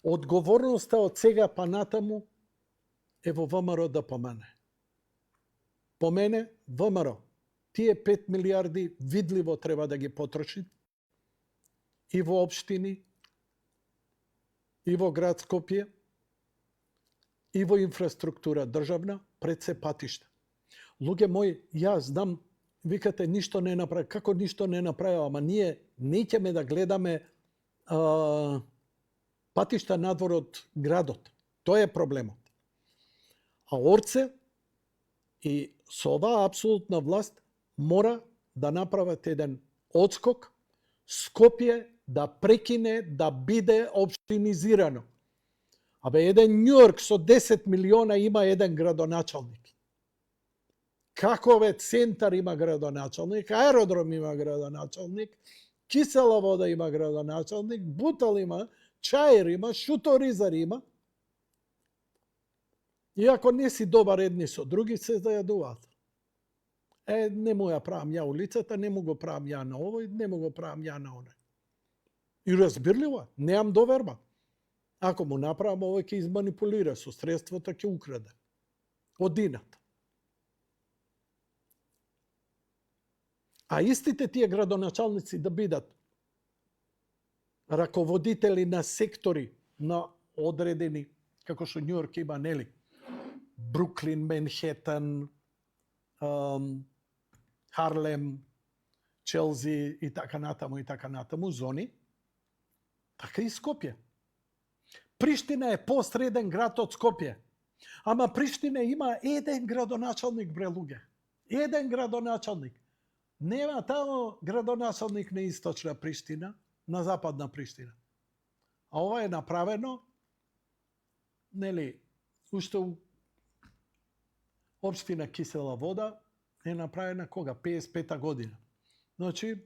Одговорноста од сега па натаму е во ВМРО да помене. По мене, ВМРО, тие 5 милиарди видливо треба да ги потроши и во општини, и во град Скопје, и во инфраструктура државна, пред се патишта. Луѓе мои, јас знам, викате ништо не направи. Како ништо не направи? Ама ние неќеме да гледаме патишта надвор од градот. Тоа е проблемот. А Орце и со оваа апсолутна власт мора да направат еден одскок, Скопје да прекине да биде општинизирано. Абе, еден Њујорк со 10 милиона има еден градоначалник. Какове центар има градоначалник, аеродром има градоначалник, кисела вода има градоначалник, бутал има, чаир има, шуторизар има. И ако не си добар едни со други, се зајадуваат. Не му ја правам ја улицата, не му го правам ја на овој, не му го правам ја на оној. И разбирливо, неам доверба. Ако му направам овој, ќе изманипулира со средството, ќе украде. Одината. А истите тие градоначалници да бидат раководители на сектори, на одредени, како што Њујорк има, нели? Бруклин, Менхетан, Харлем, Челси и така натаму, зони, така и Скопје. Приштина е посреден град од Скопје. Ама Приштина има еден градоначалник, бре луѓе. Еден градоначалник. Нема тамо градоначалник на источна Приштина, на западна Приштина. А ова е направено, нели, уште у општина Кисела вода е направена кога? 55-та година. Значи,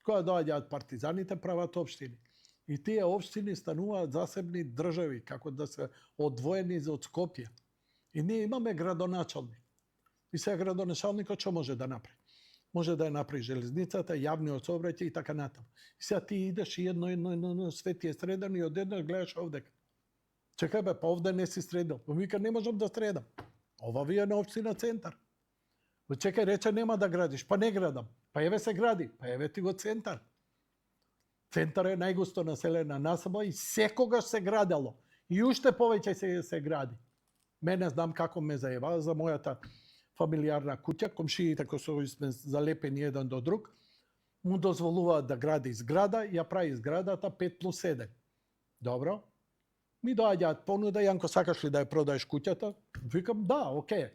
кога доаѓаат партизаните, прават општини. И тие општини стануваат засебни држави, како да се одвоени од Скопје. И ние имаме градоначалник. И сега градоначалникот што може да направи? Може да ја направи железницата, јавниот сообраќај и така натаму. И сега ти идеш и едно свет е средено и одеднаш гледаш овдека. Чекај бе, па овде не си средил. Па вика, не можам да средам. Ова ви е на општина центар. Чекај, рече нема да градиш. Па не градам. Па еве се гради. Па еве ти го центар. Центар е најгусто населена насоба и секогаш се градело. И уште повеќе се гради. Мене знам како ме заева за мојата фамилиарна куќа, комшиите кои сме залепени еден до друг, му дозволуваат да гради зграда, ја прави зградата 5+7. Добро? Ми доаѓаат понуда, Јанко, сакаш ли да ја продаеш куќата? Викам, да, окей.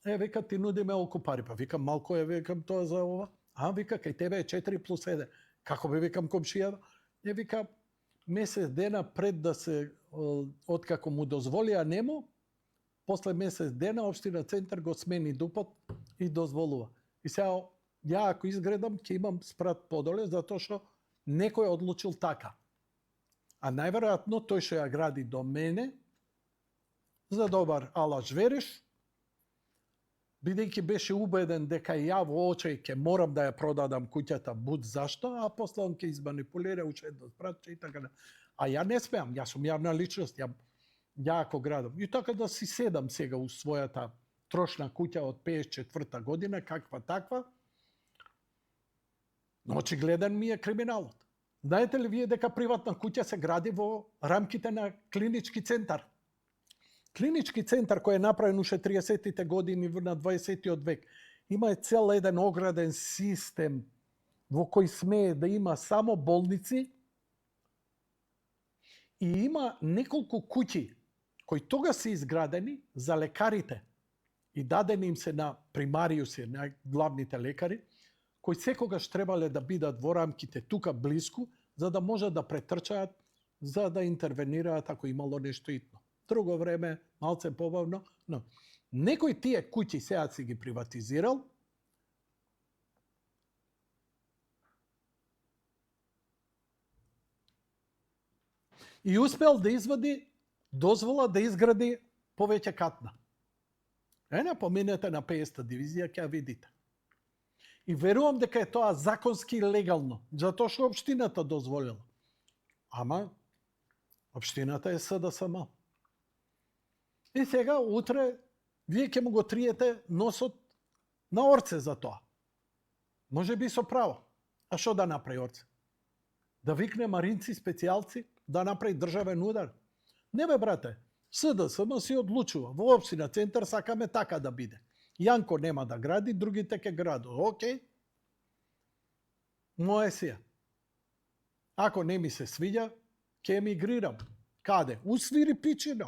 Вика, ти нудиме олку пари. Па викам, малко викам тоа за ова. Вика, кај тебе е 4+7. Како бе, викам, комшија? Вика, месец дена пред да се, откако му дозволија нему, после месец дена општина центар го смени дупот и дозволува. И сега, ја ако изградам, ќе имам спрат подоле, затоа што некој одлучил така. А најверојатно тој што ја гради до мене, за добар алаш вериш, бидејќи беше убеден дека ја во очај ќе морам да ја продадам куќата буд зашто, а после он ќе изманипулира уште едно спратче и така. А ја не смеам, јас сум јавна личност, ја ако градам. И така да си седам сега у својата трошна куќа од 54-та година, каква таква, но очигледен ми е криминалот. Знаете ли вие дека приватна куќа се гради во рамките на клинички центар? Клинички центар кој е направен уште 30-тите години на 20-тиот век, има цел еден ограден систем во кој смее да има само болници и има неколку куќи кои тога се изградени за лекарите и дадени им се на примариуси, на главните лекари, кои секогаш требале да бидат во рамките тука блиску, за да може да претрчаат, за да интервенираат ако имало нешто итно. Друго време, малце побавно, но некои тие куќи сега си ги приватизирал, и успел да извади дозвола да изгради повеќе катна. Не поминете на 50-та дивизија, ќе ја видите. И верувам дека е тоа законски и легално, затоа што општината дозволила. Ама, општината е СДСМ. И сега, утре, вие ќе му го триете носот на Орце за тоа. Може би со право. А што да направи Орце? Да викне маринци, специјалци, да направи државен удар? Не бе, брате, СДСМ си одлучува. Во општина центар сакаме така да биде. Јанко нема да гради, другите ќе градат. Океј. Моја сија. Ако не ми се свиѓа, ќе емигрирам. Каде? У Свирипичино.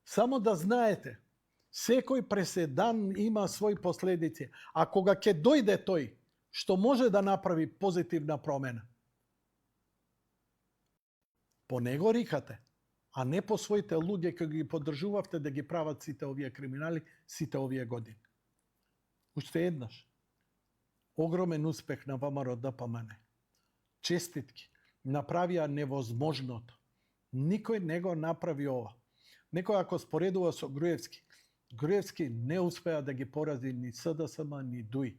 Само да знаете, секој преседан има своји последици. А кога ќе дојде тој, што може да направи позитивна промена, по него рикате. а не по своите луѓе кои ги поддржувавте да ги прават сите овие криминали, сите овие години. Уште еднаш. Огромен успех на ВМРО ДПМН. Честитки. Направија невозможното. Никој не го направи ова. Некој ако споредува со Груевски, Груевски не успеа да ги порази ни СДСМ, ни ДУИ.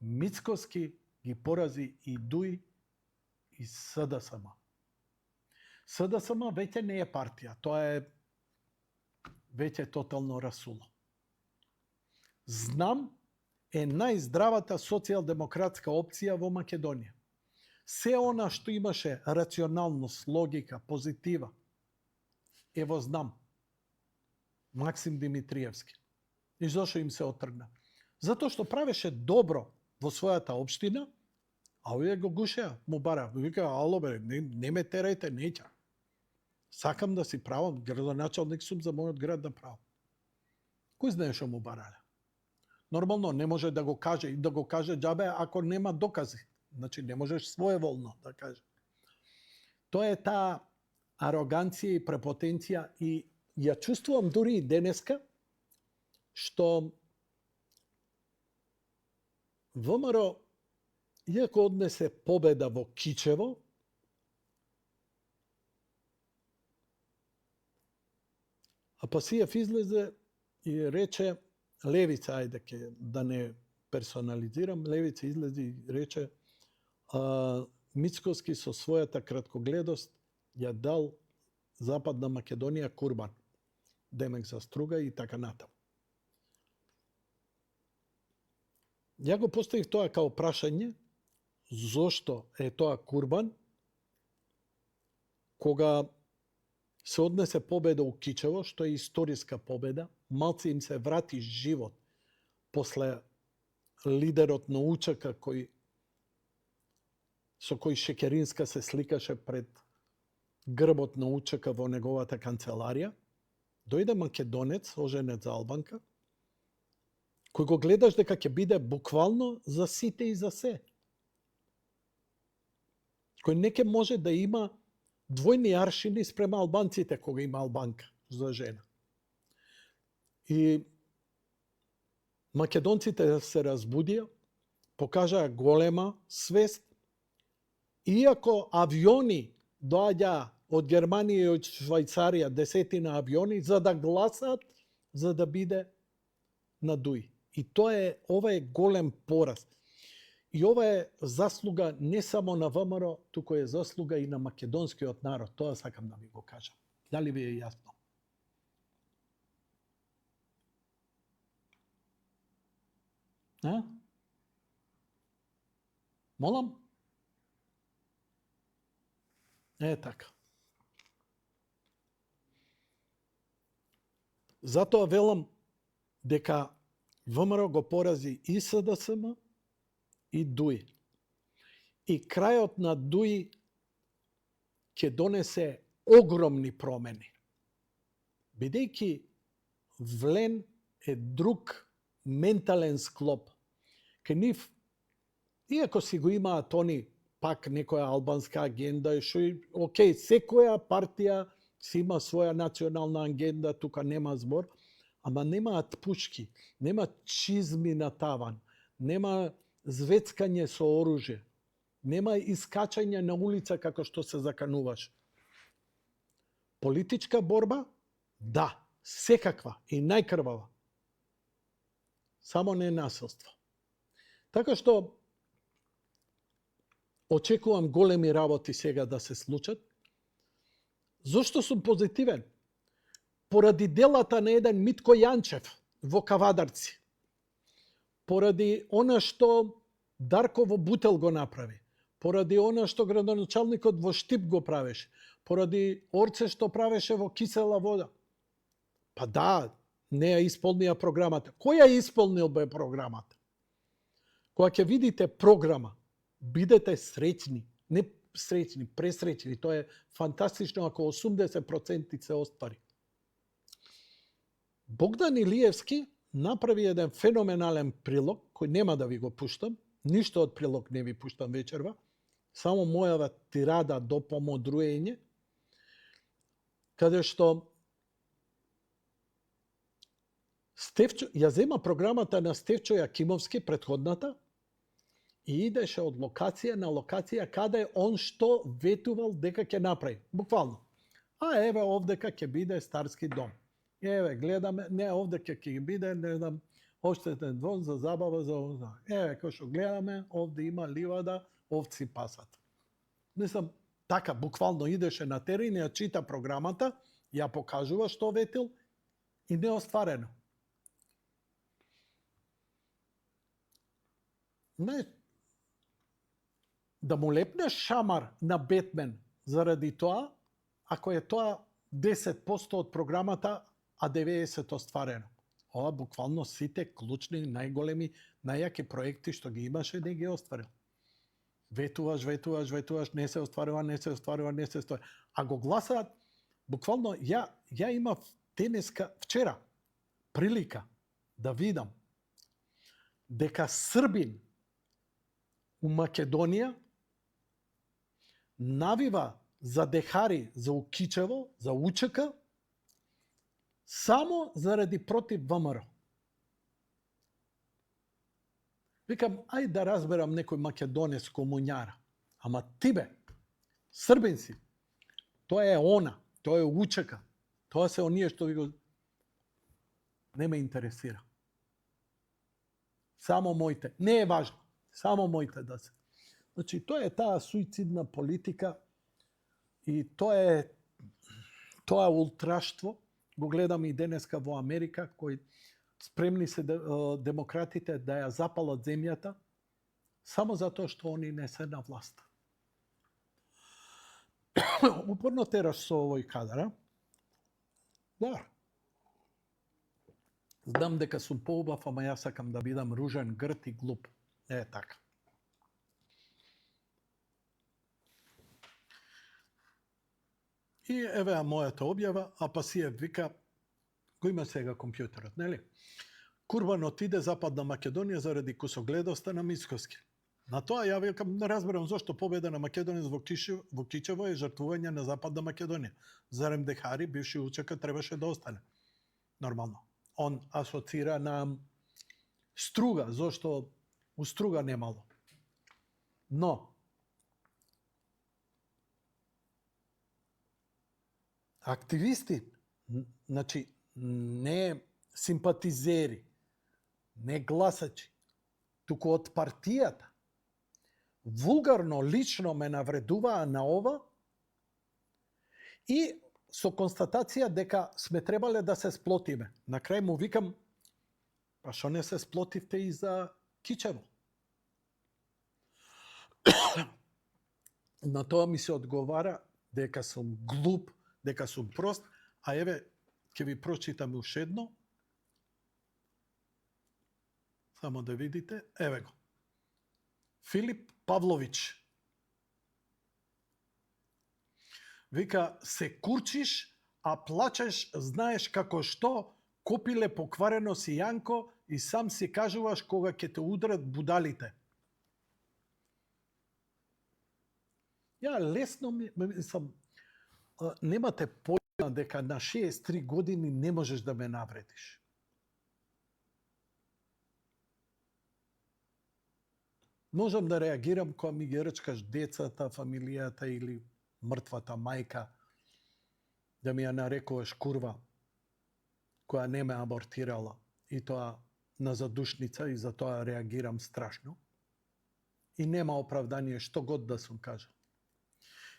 Мицкоски ги порази и ДУИ и СДСМ. СДСМ веќе не е партија, тоа е веќе тотално расуло. Знам е најздравата социјалдемократска опција во Македонија. Се она што имаше рационалност, логика, позитива, ево знам. Максим Димитриевски. И зошто им се отргна? Затоа што правеше добро во својата општина, а овие го гушеа, му бара. Вика, ало бе, не ме терајте, неќа. Сакам да си правам, градоначалник сум за мојот град да правам. Кој знае што му барале? Нормално не може да го каже и да го каже џабе ако нема докази. Значи не можеш своеволно да каже. Тоа е таа ароганција и препотенција и ја чувствувам дури и денеска што ВМРО, иако однесе победа во Кичево, а Пасиев излезе и рече, Левица, ајде да не персонализирам, Левица излезе и рече Мицкоски со својата краткогледост ја дал Западна Македонија курбан. Демек за струга и така натаму. Ја го поставив тоа као прашање, зошто е тоа курбан, кога се однесе победа у Кичево, што е историска победа, малце им се врати живот после лидерот на УЧК со кој Шекеринска се сликаше пред грбот на УЧК во неговата канцеларија, дојде македонец, оженет за Албанка, кој го гледаш дека ќе биде буквално за сите и за се. Кој не ќе може да има двојни аршини спрема албанците кога има албанка за жена. И македонците се разбудија, покажаа голема свест, иако авиони доаѓа од Германија и од Швајцарија, десетина авиони, за да гласат, за да биде на ДУИ. И ова е голем пораз. И ова е заслуга не само на ВМРО, туку е заслуга и на македонскиот народ. Тоа сакам да ви го кажам. Дали ви е јасно? Молам? Е така. Затоа велам дека ВМРО го порази и СДСМ и ДУИ. И крајот на ДУИ ќе донесе огромни промени. Бидејќи влен е друг ментален склоп. Ке нив, иако си го имаат они пак некоја албанска агенда, што окей, секоја партија си има своја национална агенда, тука нема збор, ама немаат пушки, нема чизми на таван, нема звецкање со оружје, нема искачање на улица како што се закануваш. Политичка борба? Да, секаква и најкрвава. Само не насилство. Така што очекувам големи работи сега да се случат. Зошто сум позитивен? Поради делата на еден Митко Јанчев во Кавадарци. Поради она што Дарко во Бутел го направи. Поради она што градоначалникот во Штип го правеше. Поради Орце што правеше во Кисела вода. Па да, не ја исполнија програмата. Кој ја исполнил бе програмата? Кога ќе видите програма, бидете среќни, не среќни, пресреќни. Тоа е фантастично ако 80% се оствари. Богдан Илиевски направи еден феноменален прилог, кој нема да ви го пуштам, ништо од прилог не ви пуштам вечерва, само мојава тирада до помодруење, каде што Стефчо, ја зема програмата на Стефчо Јакимовски, претходната, и идеше од локација на локација каде он што ветувал дека ќе направи. Буквално. А еве овдека ќе биде Старски дом. Еве гледаме, не овдека ќе биде, не знам, оштетен двор за забава за овда. Еве кој што гледаме, овде има ливада, овци пасат. Мислам, така буквално идеше на терен, ја чита програмата, ја покажува што ветил и не остварено. Не, да му лепнеш шамар на Бетмен заради тоа, ако е тоа 10% од програмата, а 90% остварено. Ова буквално сите клучни, најголеми, најјаки проекти што ги имаше, не ги остварил. Ветуваш, не се остварува. А го гласаат, буквално, ја имав денеска, вчера, прилика да видам дека Србин у Македонија навива за Дехари, за Укичево, за УЧК, само заради против ВМРО. Викам, ај да разберам некој македонец комуњара. Ама ти бе, Србин си, тоа е она, тоа е УЧК, тоа се оние што ви го... Не ме интересира. Само моите. Не е важно. Само моите да се. Значи, тоа е таа суицидна политика и тоа ултраштво. Го гледам и денеска во Америка, кои спремни се демократите да ја запалат земјата, само затоа што они не се на власт. Упорно тераш со овој кадар, а? Да. Знам дека сум поубав, ама јас сакам да бидам ружен, грд и глуп. Е така. И еве мојата објава, а Пасиев вика, го има сега компјутерот, нели? Курбан отиде Западна Македонија заради кусогледоста на Мицкоски. На тоа ја викам, не разберам зошто победа на Македонија во Кичево е жртвување на Западна Македонија. Зарем Дехари, бивши УЧК, требаше да остане. Нормално. Он асоцира на Струга, зошто у Струга немало. Но активисти, значи не симпатизери, не гласачи, туку од партијата, вулгарно лично ме навредуваа на ова и со констатација дека сме требале да се сплотиме. На крај му викам, па што не се сплотивте и за Кичево? На тоа ми се одговара дека сум глуп, дека сум прост, а еве, ќе ви прочитам уште едно. Само да видите, еве го. Филип Павлович. Вика, се курчиш, а плачеш, знаеш како што, копиле покварено си Јанко и сам си кажуваш кога ќе те удрат будалите. Ја лесно мислам, немате појма дека на 63 години не можеш да ме навредиш. Можам да реагирам кога ми ги рчкаш децата, фамилијата или мртвата мајка, да ми ја нарекуваш курва, која не ме абортирала, и тоа на задушница, и за тоа реагирам страшно. И нема оправдание што год да сум кажал.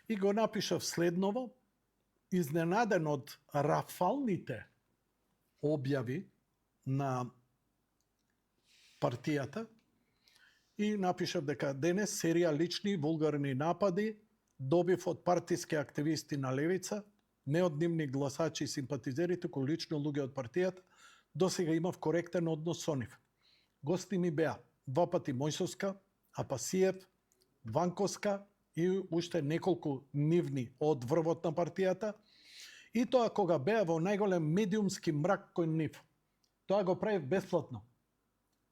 И го напишав следново, изненаден од рафалните објави на партијата, и напишав дека денес серија лични вулгарни напади добив од партиски активисти на левица, не од нивни гласачи и симпатизери, туку лично луѓе од партијата. Досега имав коректен однос со нив. Гости ми беа 2 пати Мојсовска, Апасиев, Ванковска и уште неколку нивни од врвот на партијата. И тоа кога беа во најголем медиумски мрак кој нив. Тоа го правив бесплатно.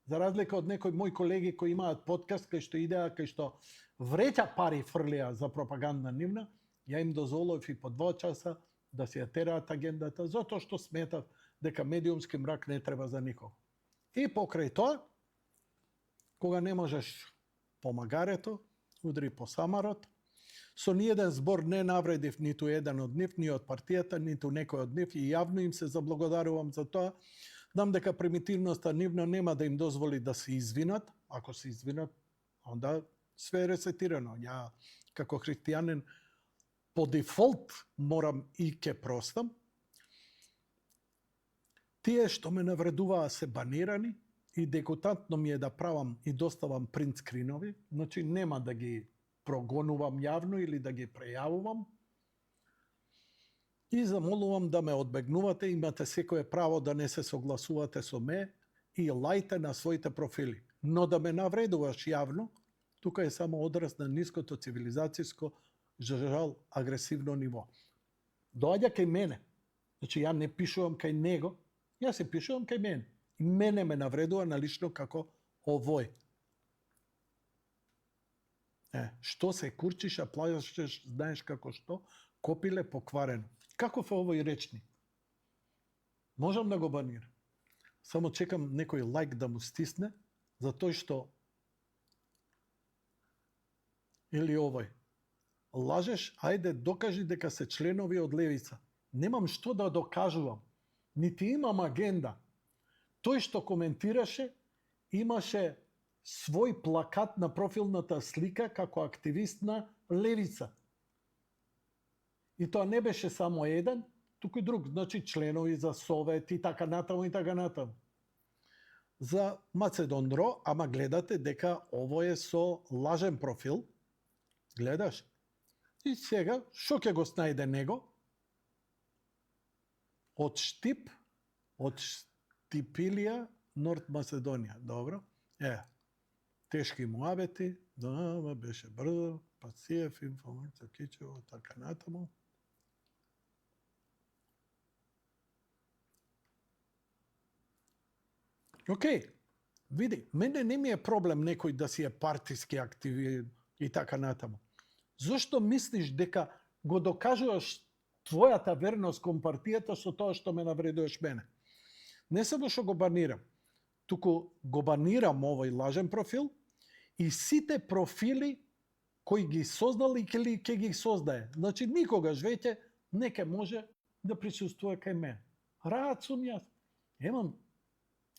За разлика од некои мои колеги кои имаат подкаст, кај што идеа, кај што вреќа пари фрлија за пропаганда нивна, ја им дозволив и по 2 часа да си ја тераат агендата, затоа што сметав дека медиумски мрак не треба за никого. И покрај тоа, кога не можеш по магарето, удри по самарот, со ниеден збор не навредив ниту еден од нив, ни од партијата, ниту некој од нив, и јавно им се заблагодарувам за тоа. Знам дека примитивноста нивна нема да им дозволи да се извинат. Ако се извинат, онда све е ресетирано. Ја, како христијанин, по дефолт морам и ке простам. Тие што ме навредуваа се банирани и декутантно ми е да правам и доставам принт скринови, значи нема да ги прогонувам јавно или да ги прејавувам. И замолувам да ме одбегнувате, имате секое право да не се согласувате со ме и лајте на своите профили. Но да ме навредуваш јавно, тука е само одраз на ниското цивилизацијско, жал, агресивно ниво. Доаѓа кај мене. Значи, ја не пишувам кај него, ја се пишувам кај мене. И мене ме навредува налично како овој. Што се курчиш, а плаќаш, знаеш како што, копиле покварено. Каков е овој речник? Можам да го банирам. Само чекам некој лайк да му стисне, за тој што... Или овој. Лажеш, ајде докажи дека се членови од левица. Немам што да докажувам. Нити имам агенда. Тој што коментираше, имаше свој плакат на профилната слика како активист на левица. И тоа не беше само еден, туку и друг. Значи членови за Совет и така натаму и така натаму. За Macedon Ro, ама гледате дека ово е со лажен профил. Гледаш? И сега, шо ќе го снајде него? Од Штип, од Штипилија, Норд Македонија. Добро? Тешки муабети, да, беше брзо, Пациев, информација, Кичево, така натаму. Океј, види, мене не ми е проблем некој да си е партиски активен и така натаму. Зошто мислиш дека го докажуваш твојата верност кон партијата со тоа што ме навредуваш мене? Не само што го банирам, туку го банирам овој лажен профил и сите профили кои ги создали и ќе ги создае. Значи, никогаш веќе не ке може да присуствува кај мене. Раат сум јас. Емам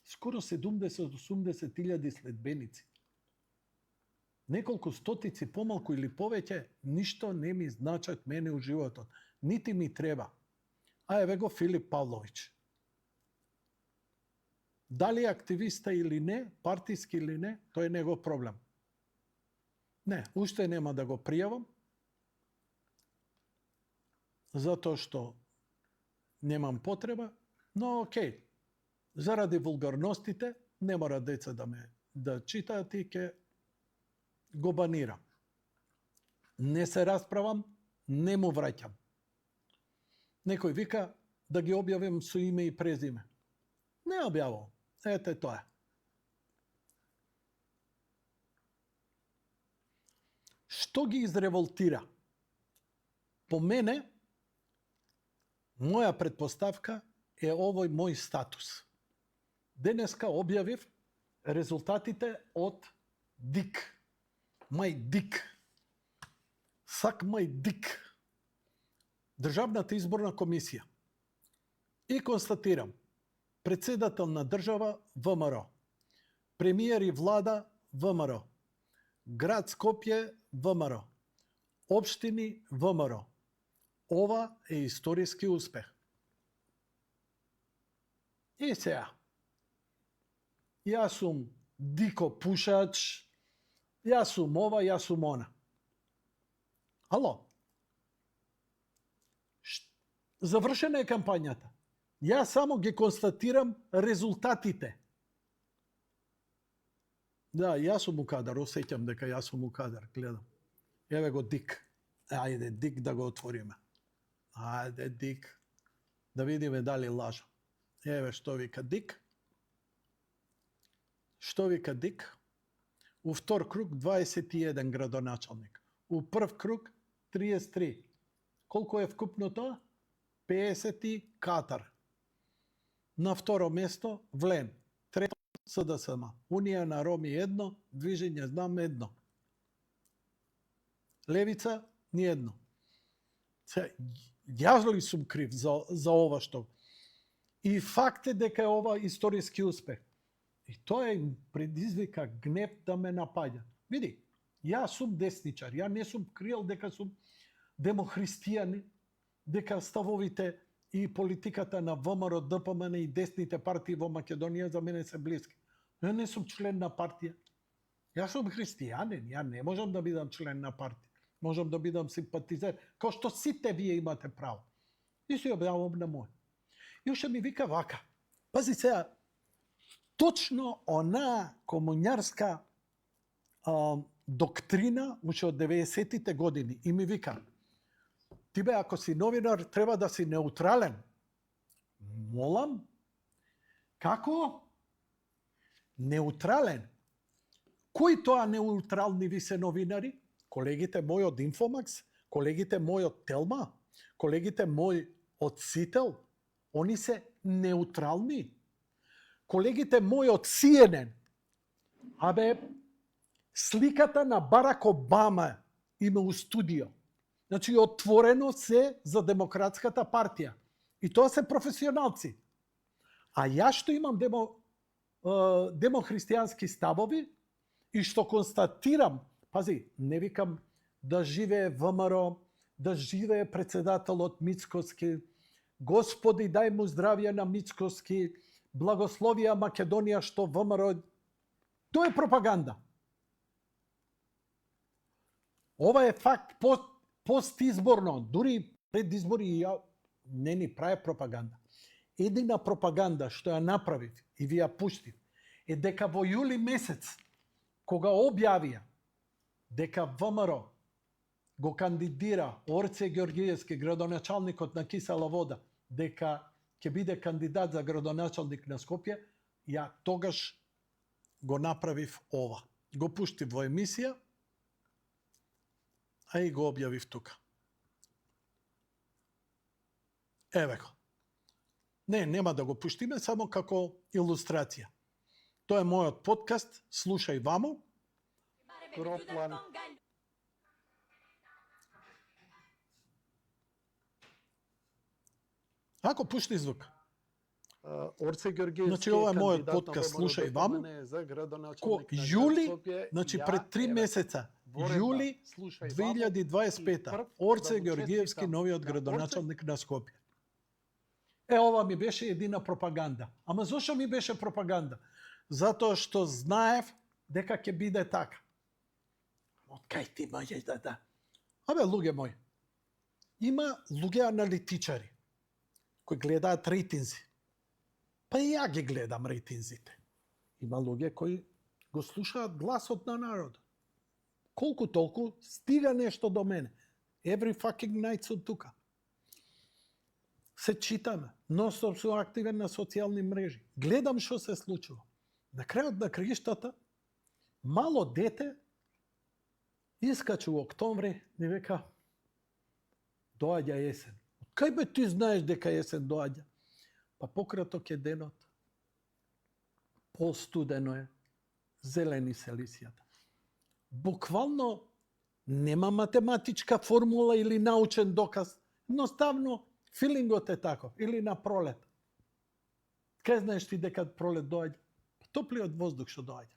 скоро 70-80 следбеници. Неколку стотици помалку или повеќе, ништо не ми значат мене у животот. Нити ми треба. А еве го Филип Павлович. Дали активиста или не, партиски или не, тој е негов проблем. Не, уште нема да го пријавам, затоа што немам потреба, но окей, заради вулгарностите, не мора деца да читаат и ке го банирам. Не се расправам, не му враќам. Некој вика да ги објавим со име и презиме. Не објавам. Ете тоа. Што ги изреволтира? По мене, моја предпоставка е овој мој статус. Денеска објавив резултатите од ДИК. Мај ДИК. Сак мај ДИК. Државната изборна комисија. И констатирам, председател на држава ВМРО, премиер и влада ВМРО, град Скопје ВМРО, општини ВМРО. Ова е историски успех. И сега, јас сум дико пушач, јас сум ова, јас сум она. Ало? Завршена е кампањата. Јас само ги констатирам резултатите. Да, јас сум у кадар, осеќам дека јас сум у кадар, гледам. Еве го ДИК. Ајде, ДИК да го отвориме. Ајде, ДИК. Да видиме дали лажам. Еве што вика ДИК. Што вика ДИК? У втор круг 21 градоначалник. У прв круг 33. Колку е вкупно тоа? 50 Катар. На второ место Влен. Трето СДСМ. Унија на Роми 1, Движење Знам 1. Левица ни едно. Јас ли сум крив за ова што? И факт е дека е ова историски успех. И тоа е предизвика гнев да ме напаѓа. Види, јас сум десничар, ја не сум крил дека сум демохристијани, дека ставовите и политиката на ВМРО, ДПМН и десните партии во Македонија за мене се блиски. Ја не сум член на партија. Јас сум христијанин, ја не можам да бидам член на партија. Можам да бидам симпатизер, као што сите вие имате право. И се објавам на мој. И уште ми вика вака. Пази сега, точно она комунјарска доктрина уште од 90-тите години и ми вика: ти бе, ако си новинар, треба да си неутрален. Молам? Како? Неутрален? Кои тоа неутрални ви се новинари? Колегите мои од Инфомакс, колегите мои од Телма, колегите мои од Сител, они се неутрални. Колегите мои од CNN, абе, сликата на Барак Обама има у студио. Значи, отворено се за Демократската партија. И тоа се професионалци. А јас што имам демохристијански ставови и што констатирам, пази, не викам да живее ВМРО, да живее председателот Мицкоски, Господи, дај му здравје на Мицкоски, благословија Македонија што ВМРО... Тоа е пропаганда. Ова е факт постизборно, дури пред избори ја не ни прави пропаганда. Едина пропаганда што ја направив и ви ја пуштив е дека во јули месец, кога објавија дека ВМРО го кандидира Орце Ѓорѓиевски, градоначалникот на Кисела Вода, дека ќе биде кандидат за градоначалник на Скопје, ја тогаш го направив ова. Го пуштив во емисија, а и го објавив тука. Еве го. Не, нема да го пуштиме, само како илустрација. Тоа е мојот подкаст, слушај вамо. Кроплан. Ако пушти звук.
Орце Ѓорѓиевски.
Значи, ова е мојот подкаст, слушај вамо. Јули, значи пред 3 месеца, јули 2025, Орце Ѓорѓиевски, новиот градоначалник на Скопје. Ова ми беше едина пропаганда. Ама зошто ми беше пропаганда? Затоа што знаев дека ќе биде така. Од кај ти можеш да. Абе, луѓе мои, има луѓе аналитичари кои гледаат рейтинзи. Па и ја ги гледам рейтинзите. Има луѓе кои го слушаат гласот на народот. Колку толку стига нешто до мене. Every fucking night сум тука. Се читаме. Нонстоп сум активен на социјални мрежи. Гледам што се случува. На крајот на краиштата, мало дете искачу во октомври, ми века, доаѓа есен. Кај бе ти знаеш дека есен доаѓа? Па пократок е денот. Постудено е. Зелени се лисијата. Буквално нема математичка формула или научен доказ. Едноставно филингот е таков. Или на пролет. Кај знаеш ти дека пролет доаѓа? Топлиот воздух што доаѓа.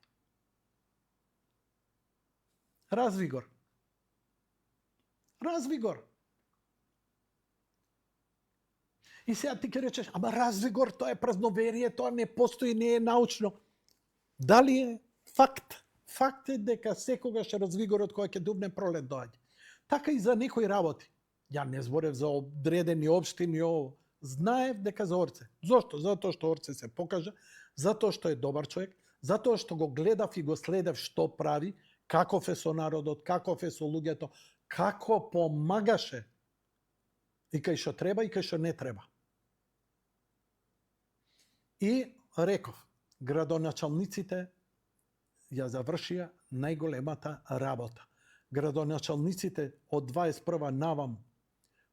Развигор. Развигор. И сега ти ќе речеш, ама развигор, тоа е празноверие, тоа не постои, не е научно. Дали е факт? Факт е дека секогаш развигорот кој ќе дувне пролет доаѓа. Така и за некои работи. Ја не зборев за одредени општини, знаев дека за Орце. Зошто? Затоа што Орце се покажа, затоа што е добар човек, затоа што го гледав и го следев што прави, каков е со народот, каков е со луѓето, како помагаше и кај што треба и кај што не треба. И реков, градоначалниците ја завршија најголемата работа. Градоначалниците од 21 навам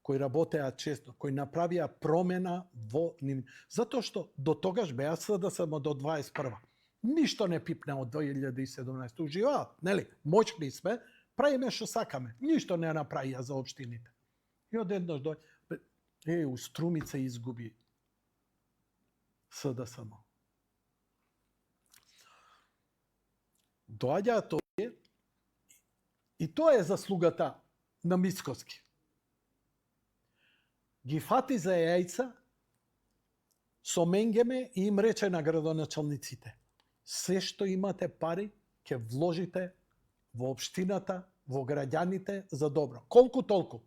кои работеа често, кои направија промена во нив. Затоа што до тогаш беа СДСМ до 21. Ништо не пипне од 2017. Уживаат, нели? Моćни сме, правиме што сакаме. Ништо не направија за општините. И одеднаш дојде, у Струмица изгуби СДСМ. Доаѓаат овие и тоа е заслугата на Мицкоски. Ги фати за јајца со менгеме и им рече на градоначалниците: се што имате пари, ќе вложите во општината, во граѓаните за добро. Колку толку.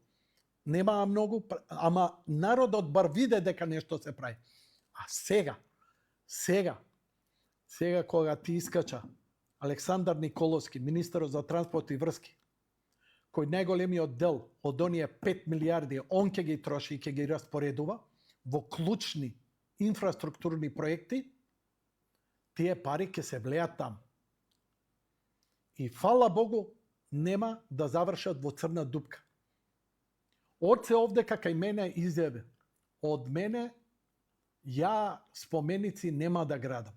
Немаа многу, ама народот бар виде дека нешто се прави. А сега кога ти искача Александар Николовски, министерот за транспорт и врски, кој најголемиот дел од оние 5 милиарди, он ќе ги троши и ќе ги распоредува во клучни инфраструктурни проекти, тие пари ќе се влеат там. И фала Богу, нема да завршат во црна дупка. Орце овде кај мене изјави: од мене ја споменици нема да градам.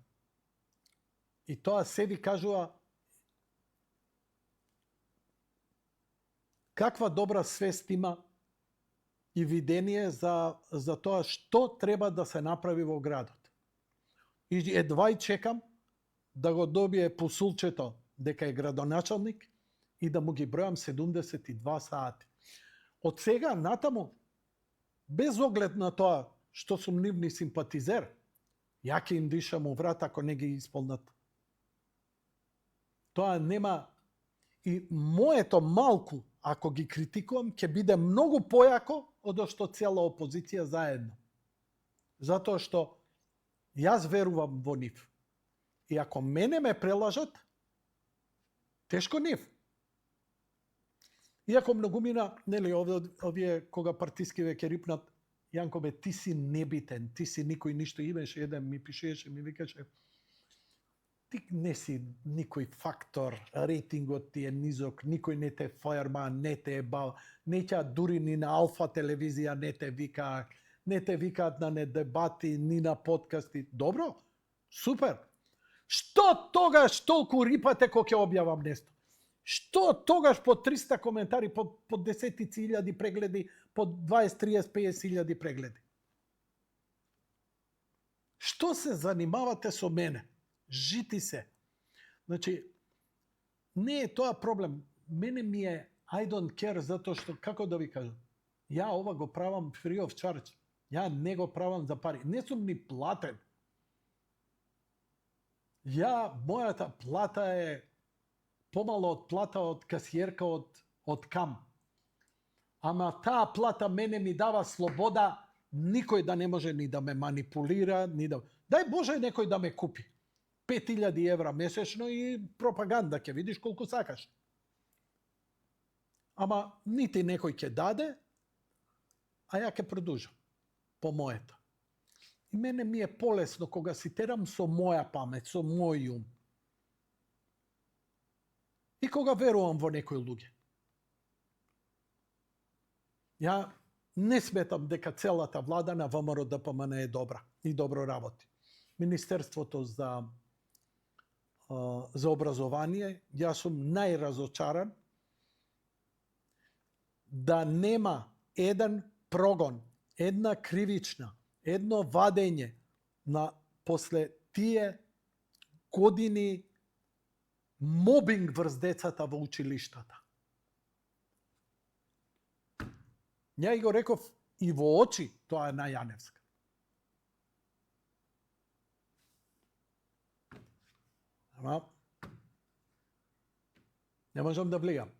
И тоа се ви кажува каква добра свест има и видение за тоа што треба да се направи во градот. И едва и чекам да го добие посулчето дека е градоначалник и да му ги бројам 72 сати. Од сега натаму, без оглед на тоа што сум нивни симпатизер, ја ќе им дишам у врат ако не ги исполнат. Тоа нема. И моето малку, ако ги критикувам, ќе биде многу појако од што цела опозиција заедно. Затоа што јас верувам во нив. И ако мене ме прелажат, тешко нив. Иако многумина, нели, овие кога партиски веќе рипнат, Јанко бе, ти си небитен, ти си никој ништо, имаше еден ми пишеше, ми викаше: ти не си никој фактор, рейтингот ти е низок, никој не те фајрма, не те е бал, не ќе дури ни на Алфа телевизија не те викаат на не дебати, ни на подкасти. Добро, супер. Што тогаш толку рипате кога ќе објавам нешто? Што тогаш по 300 коментари, по 10.000 прегледи, по 20, 30, 50.000 прегледи? Што се занимавате со мене? Жити се. Значи, не е тоа проблем. Мене ми е I don't care, затоа што, како да ви кажам, ја ова го правам free of charge. Ја не го правам за пари. Не сум ни платен. Мојата плата е помало од плата од касиерка од КАМ. Ама таа плата мене ми дава слобода, никој да не може ни да ме манипулира, ни да... Дај Боже некој да ме купи. 5.000 евра месечно и пропаганда, ќе видиш колку сакаш. Ама нити некој ќе даде, а ја ќе продужам по моето. И мене ми е полесно кога си терам со моја памет, со мој ум. И кога верувам во некои луѓе. Ја не сметам дека целата влада на ВМРО ДПМН е добра и добро работи. Министерството за образование, јас сум најразочаран да нема еден прогон, една кривична, едно вадење на после тие години мобинг врз децата во училиштата. Ја го реков и во очи, тоа е на Јаневска. Ама не можам да влијам.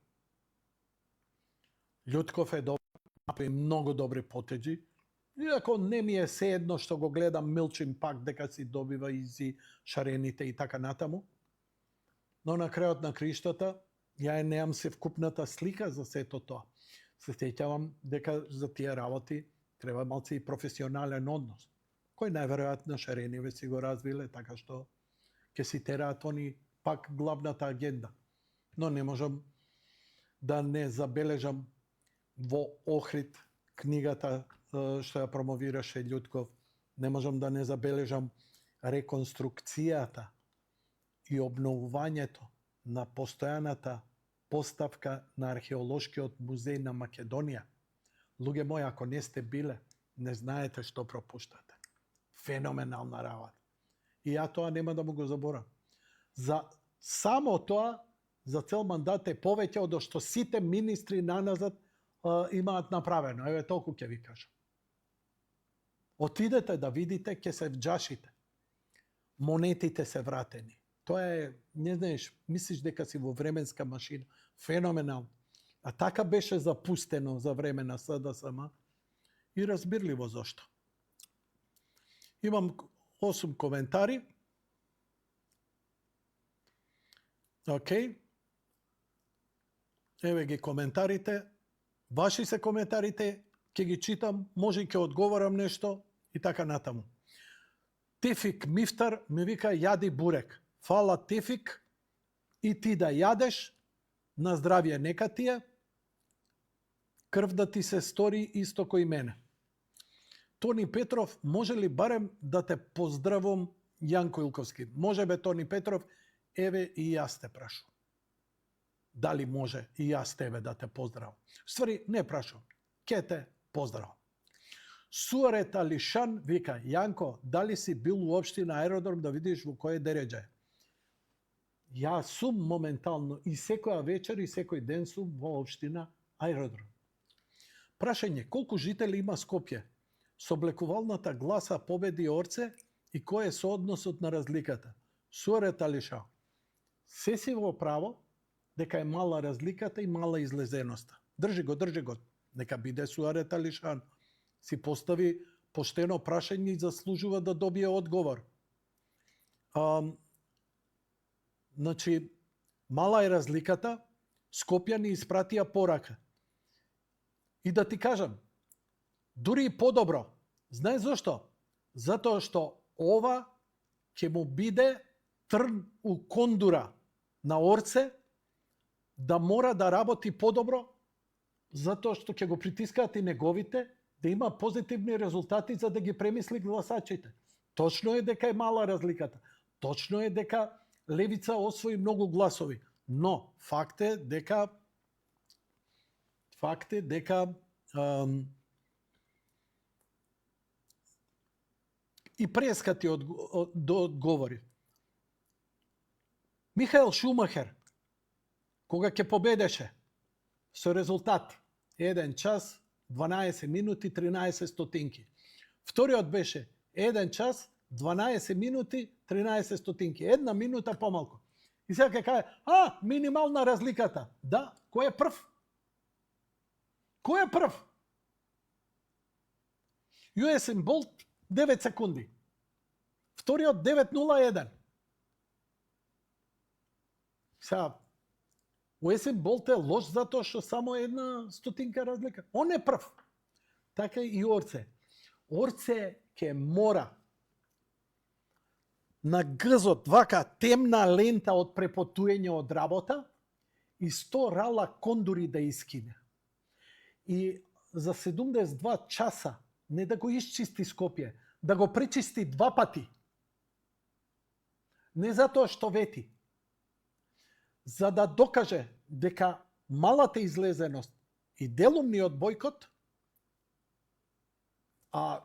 Љутков е добар, направи многу добри потеđи. Иако не ми е seедно што го гледам Милчин пак дека си добива изи шарените и така натаму. Но на крајот на криштата, ја неам се вкупната слика за сето тоа. Се сеќавам дека за тие работи треба малце и професионален однос, кој најверојатно шарениве си го развиле, така што ќе си тераат они пак главната агенда. Но не можам да не забележам во Охрид книгата што ја промовираше Љутков, не можам да не забележам реконструкцијата и обновувањето на постојаната поставка на археолошкиот музеј на Македонија. Луѓе мои, ако не сте биле, не знаете што пропуштате. Феноменална работа. И ја тоа нема да му го заборам. За само тоа, за цел мандат е повеќе од што сите министри наназад имаат направено. Еве толку ќе ви кажам. Отидете да видите, ќе се вџашите. Монетите се вратени. Тоа е, не знаеш, мислиш дека си во временска машина. Феноменално. А така беше запустено за време на СДСМ и разбирливо зошто. Имам 8 коментари. Океј. Еве ги коментарите. Ваши се коментарите, ќе ги читам, може и ќе одговорам нешто и така натаму. Тефик Мифтар ми вика јади бурек. Фала Тефик, и ти да јадеш, на здравје нека ти е, крв да ти се стори исто кој мене. Тони Петров, може ли барем да те поздравам, Јанко Илковски? Може бе, Тони Петров, еве и јас те прашувам. Дали може и јас тебе да те поздравам? Ствари, не прашувам, ке те поздравам. Суарет Алишан вика, Јанко, дали си бил у општина Аеродром да видиш во кој дереđa е? Јас сум моментално и секоја вечер и секој ден сум во општина Аеродром. Прашање, колку жители има Скопје? Со облекувалната гласа победи Орце и кој е соодносот на разликата? Суарет Алишан, се си во право дека е мала разликата и мала излезеноста. Држи го. Нека биде Суарет Алишан. Си постави поштено прашање и заслужува да добие одговор. Значи, мала е разликата, Скопје ни испратија порака. И да ти кажам, дури и подобро. Знаеш зошто? Затоа што ова ќе му биде трн у кондура на Орце да мора да работи подобро, затоа што ќе го притискаат и неговите да има позитивни резултати за да ги премисли гласачите. Точно е дека е мала разликата. Точно е дека левица освои многу гласови. Но факт е дека и прескати одговори. Михаел Шумахер, кога ќе победеше со резултат 1 час 12 минути 13 стотинки. Вториот беше 1 час 12 минути 13 стотинки. 1 минута помалку. И сега ќе каже, минимална разликата. Да, кој е прв? Кој е прв? Юесен Болт 9 секунди. Вториот 9:01. Сега, Уесен Болт е лош затоа што само 1 стотинка разлика. Он е прв. Така и Орце. Орце ќе мора на гзот вака темна лента од препотуење од работа и 100 рала кондури да искине. И за 72 часа не да го исчисти Скопје, да го пречисти 2 пати. Не затоа што вети, за да докаже дека малата излезеност и делумниот бојкот, а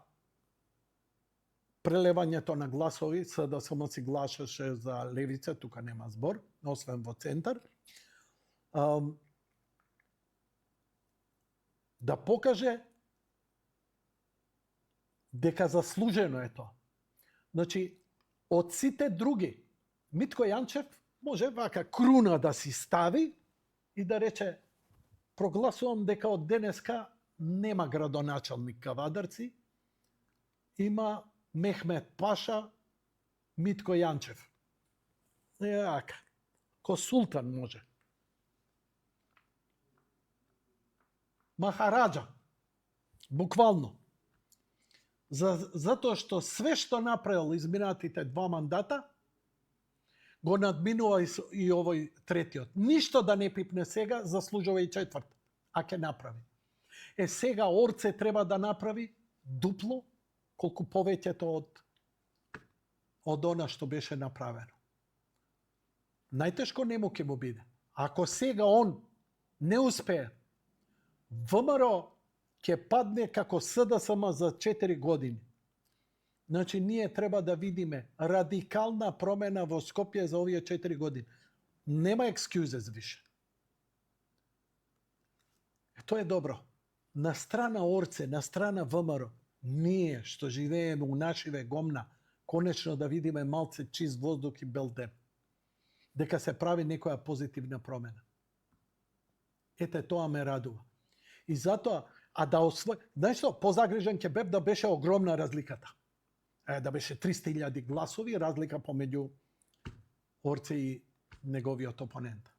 прелевањето на гласови, да само си гласаше за левица, тука нема збор, освен во центар, да покаже дека заслужено е тоа. Значи, од сите други, Митко Јанчев може вака круна да си стави и да рече прогласувам дека од денеска нема градоначалник Кавадарци, има Мехмет Паша, Митко Јанчев. Јака, ко султан може. Махараджа, буквално. Затоа што све што направил изминатите 2 мандата, го надминува и овој третиот. Ништо да не пипне сега, заслужува и 4, а ќе направи. Сега Орце треба да направи дупло колку повеќето од она што беше направено. Најтешко нему ќе му биде. Ако сега он не успее, ВМРО ќе падне како СДСМ за 4 години. Значи, ние треба да видиме радикална промена во Скопје за овие 4 години. Нема екскјузес више. Тоа е добро. На страна Орце, на страна ВМРО, ние што живееме у нашиве гомна, конечно да видиме малце чист воздух и бел ден. Дека се прави некоја позитивна промена. Ете, тоа ме радува. И затоа, да освои... Знаеш што, позагрижен ќе бев да беше огромна разликата. Да беше 300.000 гласови, разлика помеѓу Орце и неговиот опонент.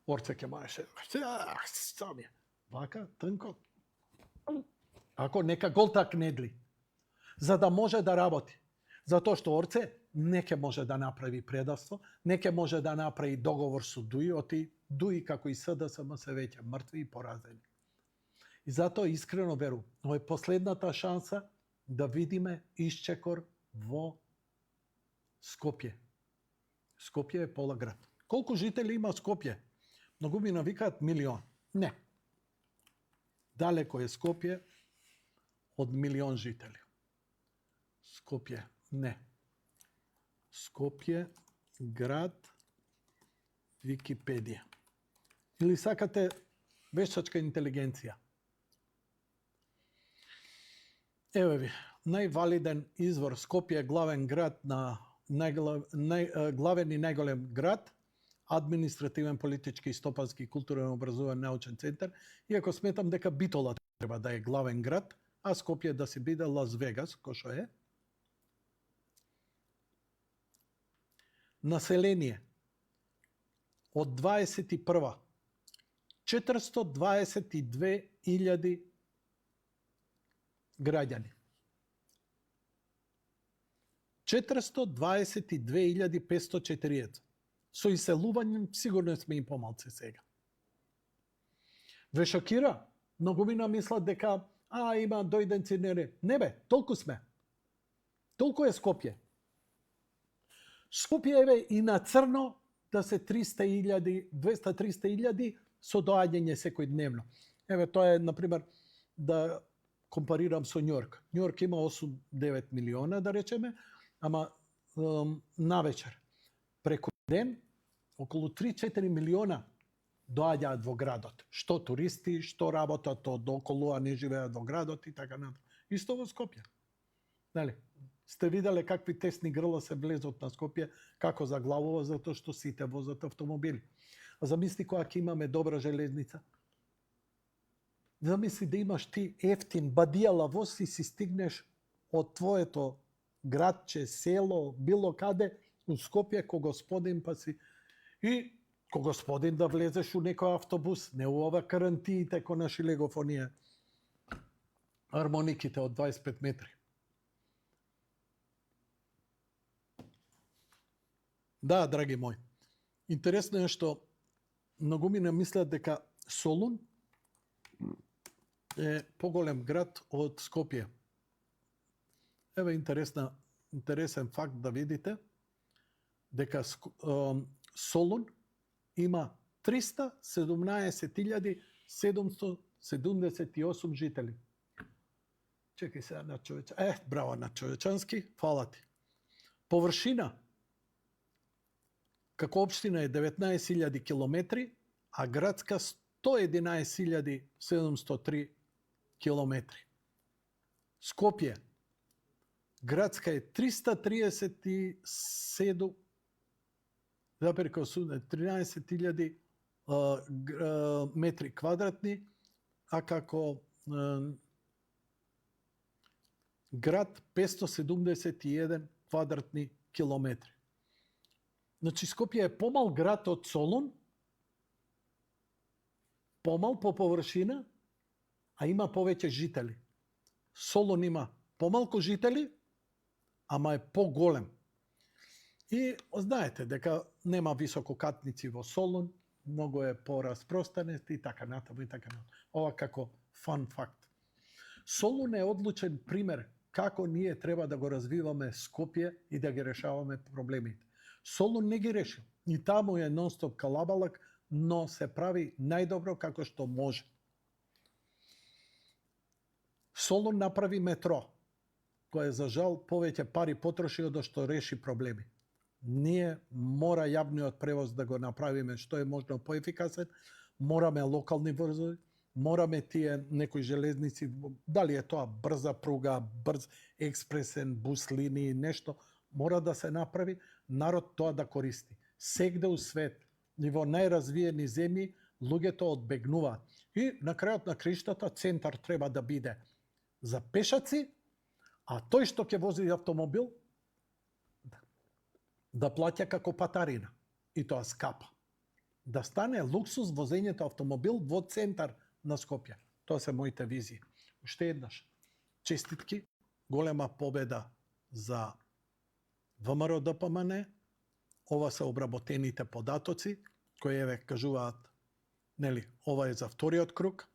Орце ќе маеше. Вака, тнко. Ако нека голтак недли. За да може да работи. Затоа што Орце не ќе може да направи предавство, не ќе може да направи договор со Дуи, оти Дуи како и СДСМ се веќе мртви и поразени. И затоа искрено верувам, ова е последната шанса да видиме исчекор во Скопје. Скопје е пола град. Колку жители има Скопје? Многу ми навикаат 1.000.000. Не. Далеко е Скопје од 1.000.000 жители. Скопје, не. Скопје, град, Википедија. Или сакате вештачка интелигенција. Еве ви, највалиден извор Скопје е главен град на главен и најголем град, административен, политички, стопански, културен, образован, научен центар, иако сметам дека Битола треба да е главен град, а Скопје да се биде Лас Вегас, кој што е. Население од 21. 422.000 граѓани. 422.540. Со иселување сигурно сме и помалци сега. Ве шокира? Многумина мислат дека има дојденци, не бе, толку сме. Толку е Скопје. Скопје е и на црно да се 200-300.000 со доаѓање секојдневно. Еве, тоа е, например, да компарирам со Њујорк. Њујорк има 8-9 милиона, да речеме, ама навечер, преку ден, околу 3-4 милиона доаѓаат во градот. Што туристи, што работат од околу, а не живеат во градот и така натаму. Исто во Скопје. Нели? Сте виделе какви тесни грла се влезот на Скопје, како заглавува, затоа што сите возат автомобили. А замисли кога ќе имаме добра железница. Замисли да имаш ти ефтин бадијала воз и си стигнеш од твоето градче, село, било каде, у Скопје, ко господин, па си... И ко господин да влезеш у некој автобус, не у ова карантиите ко наши легофонија, армониките од 25 метри. Да, драги мои, интересно е што многумина мислат дека Солун е поголем град од Скопје. Еве интересен факт да видите дека Солун има 317.778 жители. Чекај сега на човече. Браво на човечански, фала ти. Површина како општина е 19.000 километри, а градска 111.703 километри. Скопје градска е 13.000 метри квадратни, а како град 571 квадратни километри. Значи, Скопје е помал град од Солун, помал по површина, а има повеќе жители. Солун има помалку жители, ама е поголем. И знаете дека нема висококатници во Солун, многу е пораспространет и така натаму и така натаму. Ова како фан факт. Солун е одлучен пример како ние треба да го развиваме Скопје и да ги решаваме проблемите. Солун не ги решил. И таму е нон-стоп калабалак, но се прави најдобро како што може. Солун направи метро, кој за жал повеќе пари потроши од што реши проблеми. Ние мора јавниот превоз да го направиме што е можно поефикасен, мораме локални врзови, мораме тие некои железници, дали е тоа брза пруга, брз експресен бус линии, нешто, мора да се направи, народ тоа да користи. Сегде у свет, и во најразвиени земји, луѓето одбегнуваат. И на крајот на краиштата центар треба да биде за пешаци, а тој што ќе вози автомобил да плаќа како патарина. И тоа скапа. Да стане луксус возењето автомобил во центар на Скопје. Тоа се моите визии. Уште еднаш. Честитки, голема победа за ВМРО ДПМН. Ова се обработените податоци кои еве кажуваат, нели, ова е за вториот круг.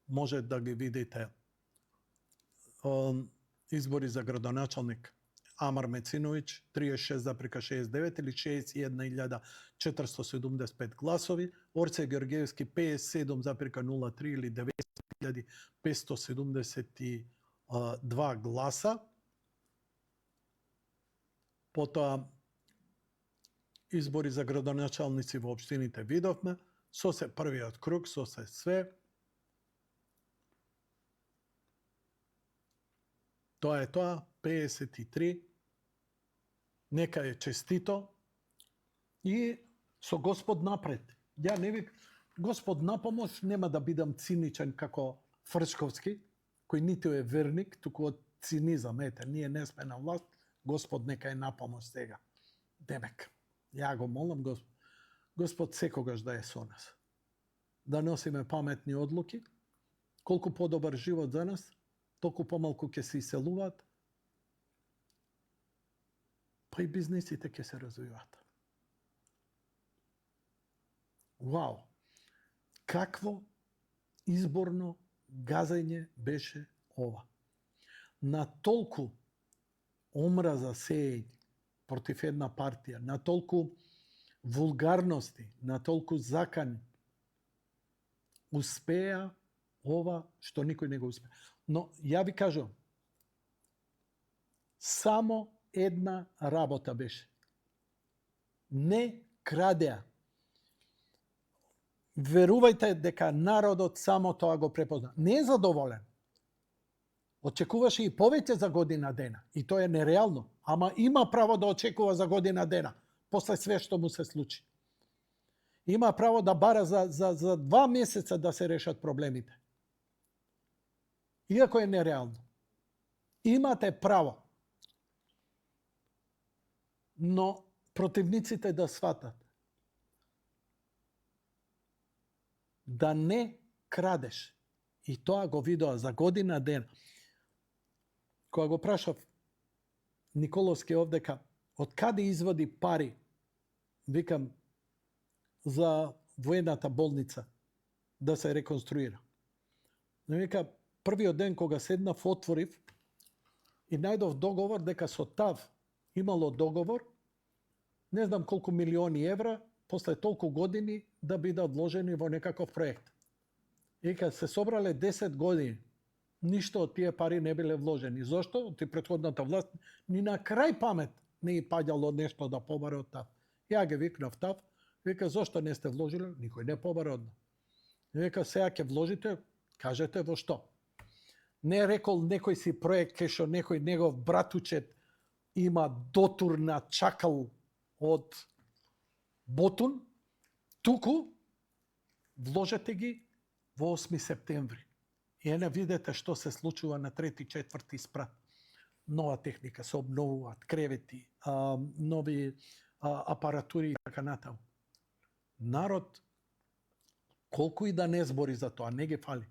Може да ги видите избори за градоначалник Амар Мециновиќ 36,69 или 61.475 гласови, Орце Георгиевски 57,03 или 90.572 гласа. Потоа избори за градоначалници во општините видовме, со се првиот круг, со се све. Тоа е тоа, 53. Нека е честито. И со Господ напред. Ја не вик, Господ на помош, нема да бидам циничен како Фрчковски, кој ниту е верник, туку од цинизам. Ете, ние не сме на власт, Господ нека е на помош сега. Демек, ја го молам Господ. Господ секогаш да е со нас. Да носиме паметни одлуки, колку подобар живот за нас, толку помалку ќе се иселуваат, па и бизнисите ќе се развиваат. Вау! Какво изборно газање беше ова? На толку омраза сејање против една партија, на толку вулгарности, на толку закани, успеа ова што никој не го успеа. Но ја ви кажувам, само една работа беше. Не крадеа. Верувајте дека народот само тоа го препозна. Не е задоволен. Очекуваше и повеќе за година дена. И тоа е нереално. Ама има право да очекува за година дена. После све што му се случи. Има право да бара за 2 месеца да се решат проблемите. Иако е нереално. Имате право. Но противниците да сватат. Да не крадеш. И тоа го видоа за година дена. Кога го прашав Николовски овдека, од каде извади пари, викам, за воената болница да се реконструира. Но вика, првиот ден кога седнав, отворив и најдов договор дека со ТАВ имало договор, не знам колку милиони евра, после толку години да бидат вложени во некаков проект. Вика, се собрале 10 години. Ништо од тие пари не биле вложени. Зошто? Од претходната власт ни на крај памет не и паѓало нешто да побаре од ТАВ. Ја ги викнав ТАВ, вика, зошто не сте вложили? Никој не побаре од нас. Вика, сега ќе вложите, кажете во што. Не рекол некој си проект кај што некој негов братучет има дотур на чакал од Ботун, туку вложете ги во 8 септември. И ене видете што се случува на 3-4 спрат. Нова техника, се обновуваат, кревети, нови апаратури и така натаму. Народ, колку и да не збори за тоа, не ги фали.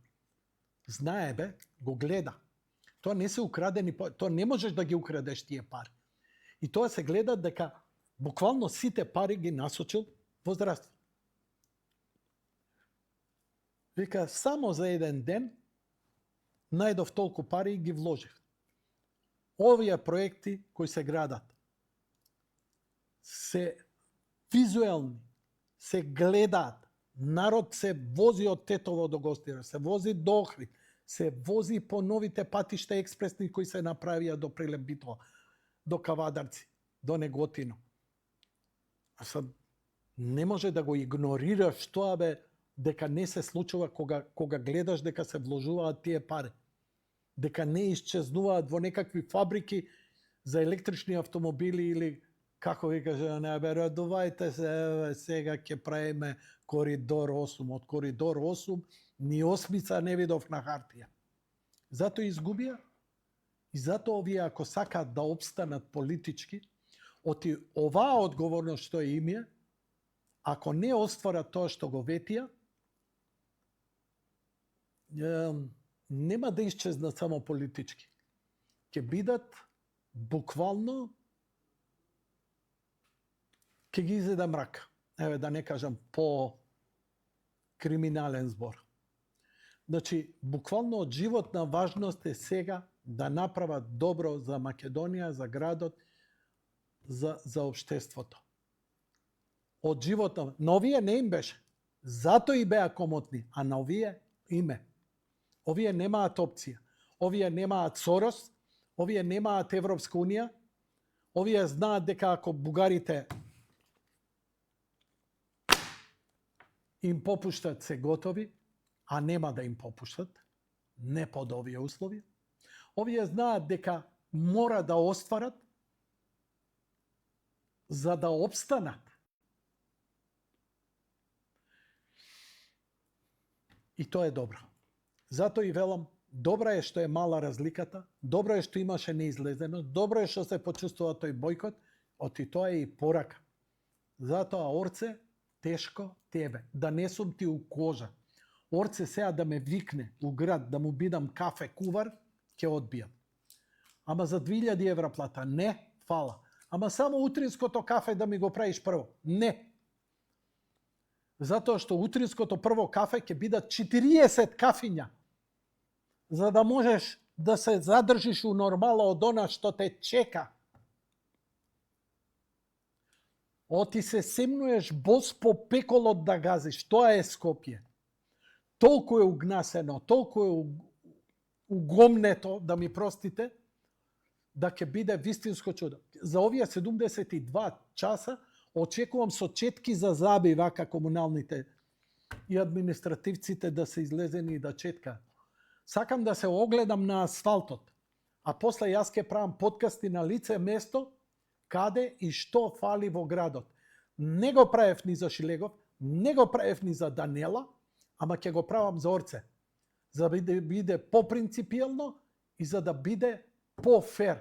Знае бе, го гледа. Тоа не се украдени, тоа не можеш да ги украдеш тие пари. И тоа се гледа дека буквално сите пари ги насочил во здравство. Вика, само за еден ден најдов толку пари и ги вложив. Овие проекти кои се градат се визуелни, се гледаат, народ се вози од Тетово до Гостивар, се вози до Охрид, се вози по новите патишта експресни кои се направија до Прилеп Битола, до Кавадарци, до Неготино. А сад не може да го игнорираш тоа дека не се случува кога гледаш дека се вложуваат тие пари. Дека не исчезнуваат во некакви фабрики за електрични автомобили или како ви кажа, не радувајте се, сега ќе правиме коридор 8. Од коридор 8 ни осмица не видов на хартија. Зато изгубија и зато овие ако сакаат да опстанат политички, оти оваа одговорност што им е, ако не остварат тоа што го ветија, нема да исчезнат само политички. Ќе бидат буквално ќе ги изеда мрак. Еве да не кажам по криминален збор. Значи, буквално од животна важност е сега да направат добро за Македонија, за градот, за општеството. Од животна, на овие не им беше. Зато и беа комотни, а на овие име. Овие немаат опција. Овие немаат Сорос, овие немаат Европска унија. Овие знаат дека ако бугарите им попуштат се готови, а нема да им попуштат, не под овие услови. Овие знаат дека мора да остварат за да опстанат. И тоа е добро. Зато и велам, добра е што е мала разликата, добро е што имаше неизлезеност, добро е што се почувствува тој бойкот, оти тоа е и порака. Затоа Орце, тешко тебе, да не сум ти у кожа. Орце сега да ме викне у град, да му бидам кафе кувар, ќе одбијам. Ама за 2000 евра плата, не, фала. Ама само утринското кафе да ми го правиш прво, не. Затоа што утринското прво кафе ќе бидат 40 кафиња, за да можеш да се задржиш у нормала од она што те чека. Оти се семнуеш бос по пеколот да газиш. Тоа е Скопје. Толку е угнасено, толку е угомнето, да ми простите, да ќе биде вистинско чудо. За овие 72 часа очекувам со четки за заби вака комуналните и административците да се излезени и да четкаат. Сакам да се огледам на асфалтот, а после јас ќе правам подкасти на лице место каде и што фали во градот. Не го правев ни за Шилегов, не го правев ни за Данела, ама ќе го правам за Орце. За да биде попринципиелно и за да биде по-фер.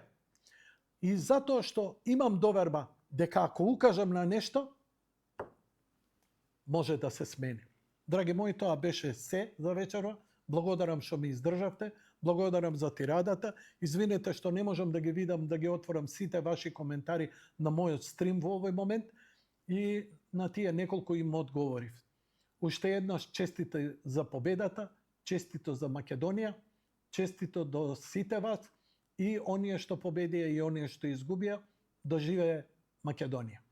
И затоа што имам доверба дека ако укажам на нешто, може да се смени. Драги мои, тоа беше се за вечерва. Благодарам што ми издржавте. Благодарам за тирадата. Извинете што не можам да ги видам, да ги отворам сите ваши коментари на мојот стрим во овој момент и на тие неколку им одговорив. Уште еднаш честите за победата, честито за Македонија, честито до сите вас и оние што победија и оние што изгубија, да живее Македонија.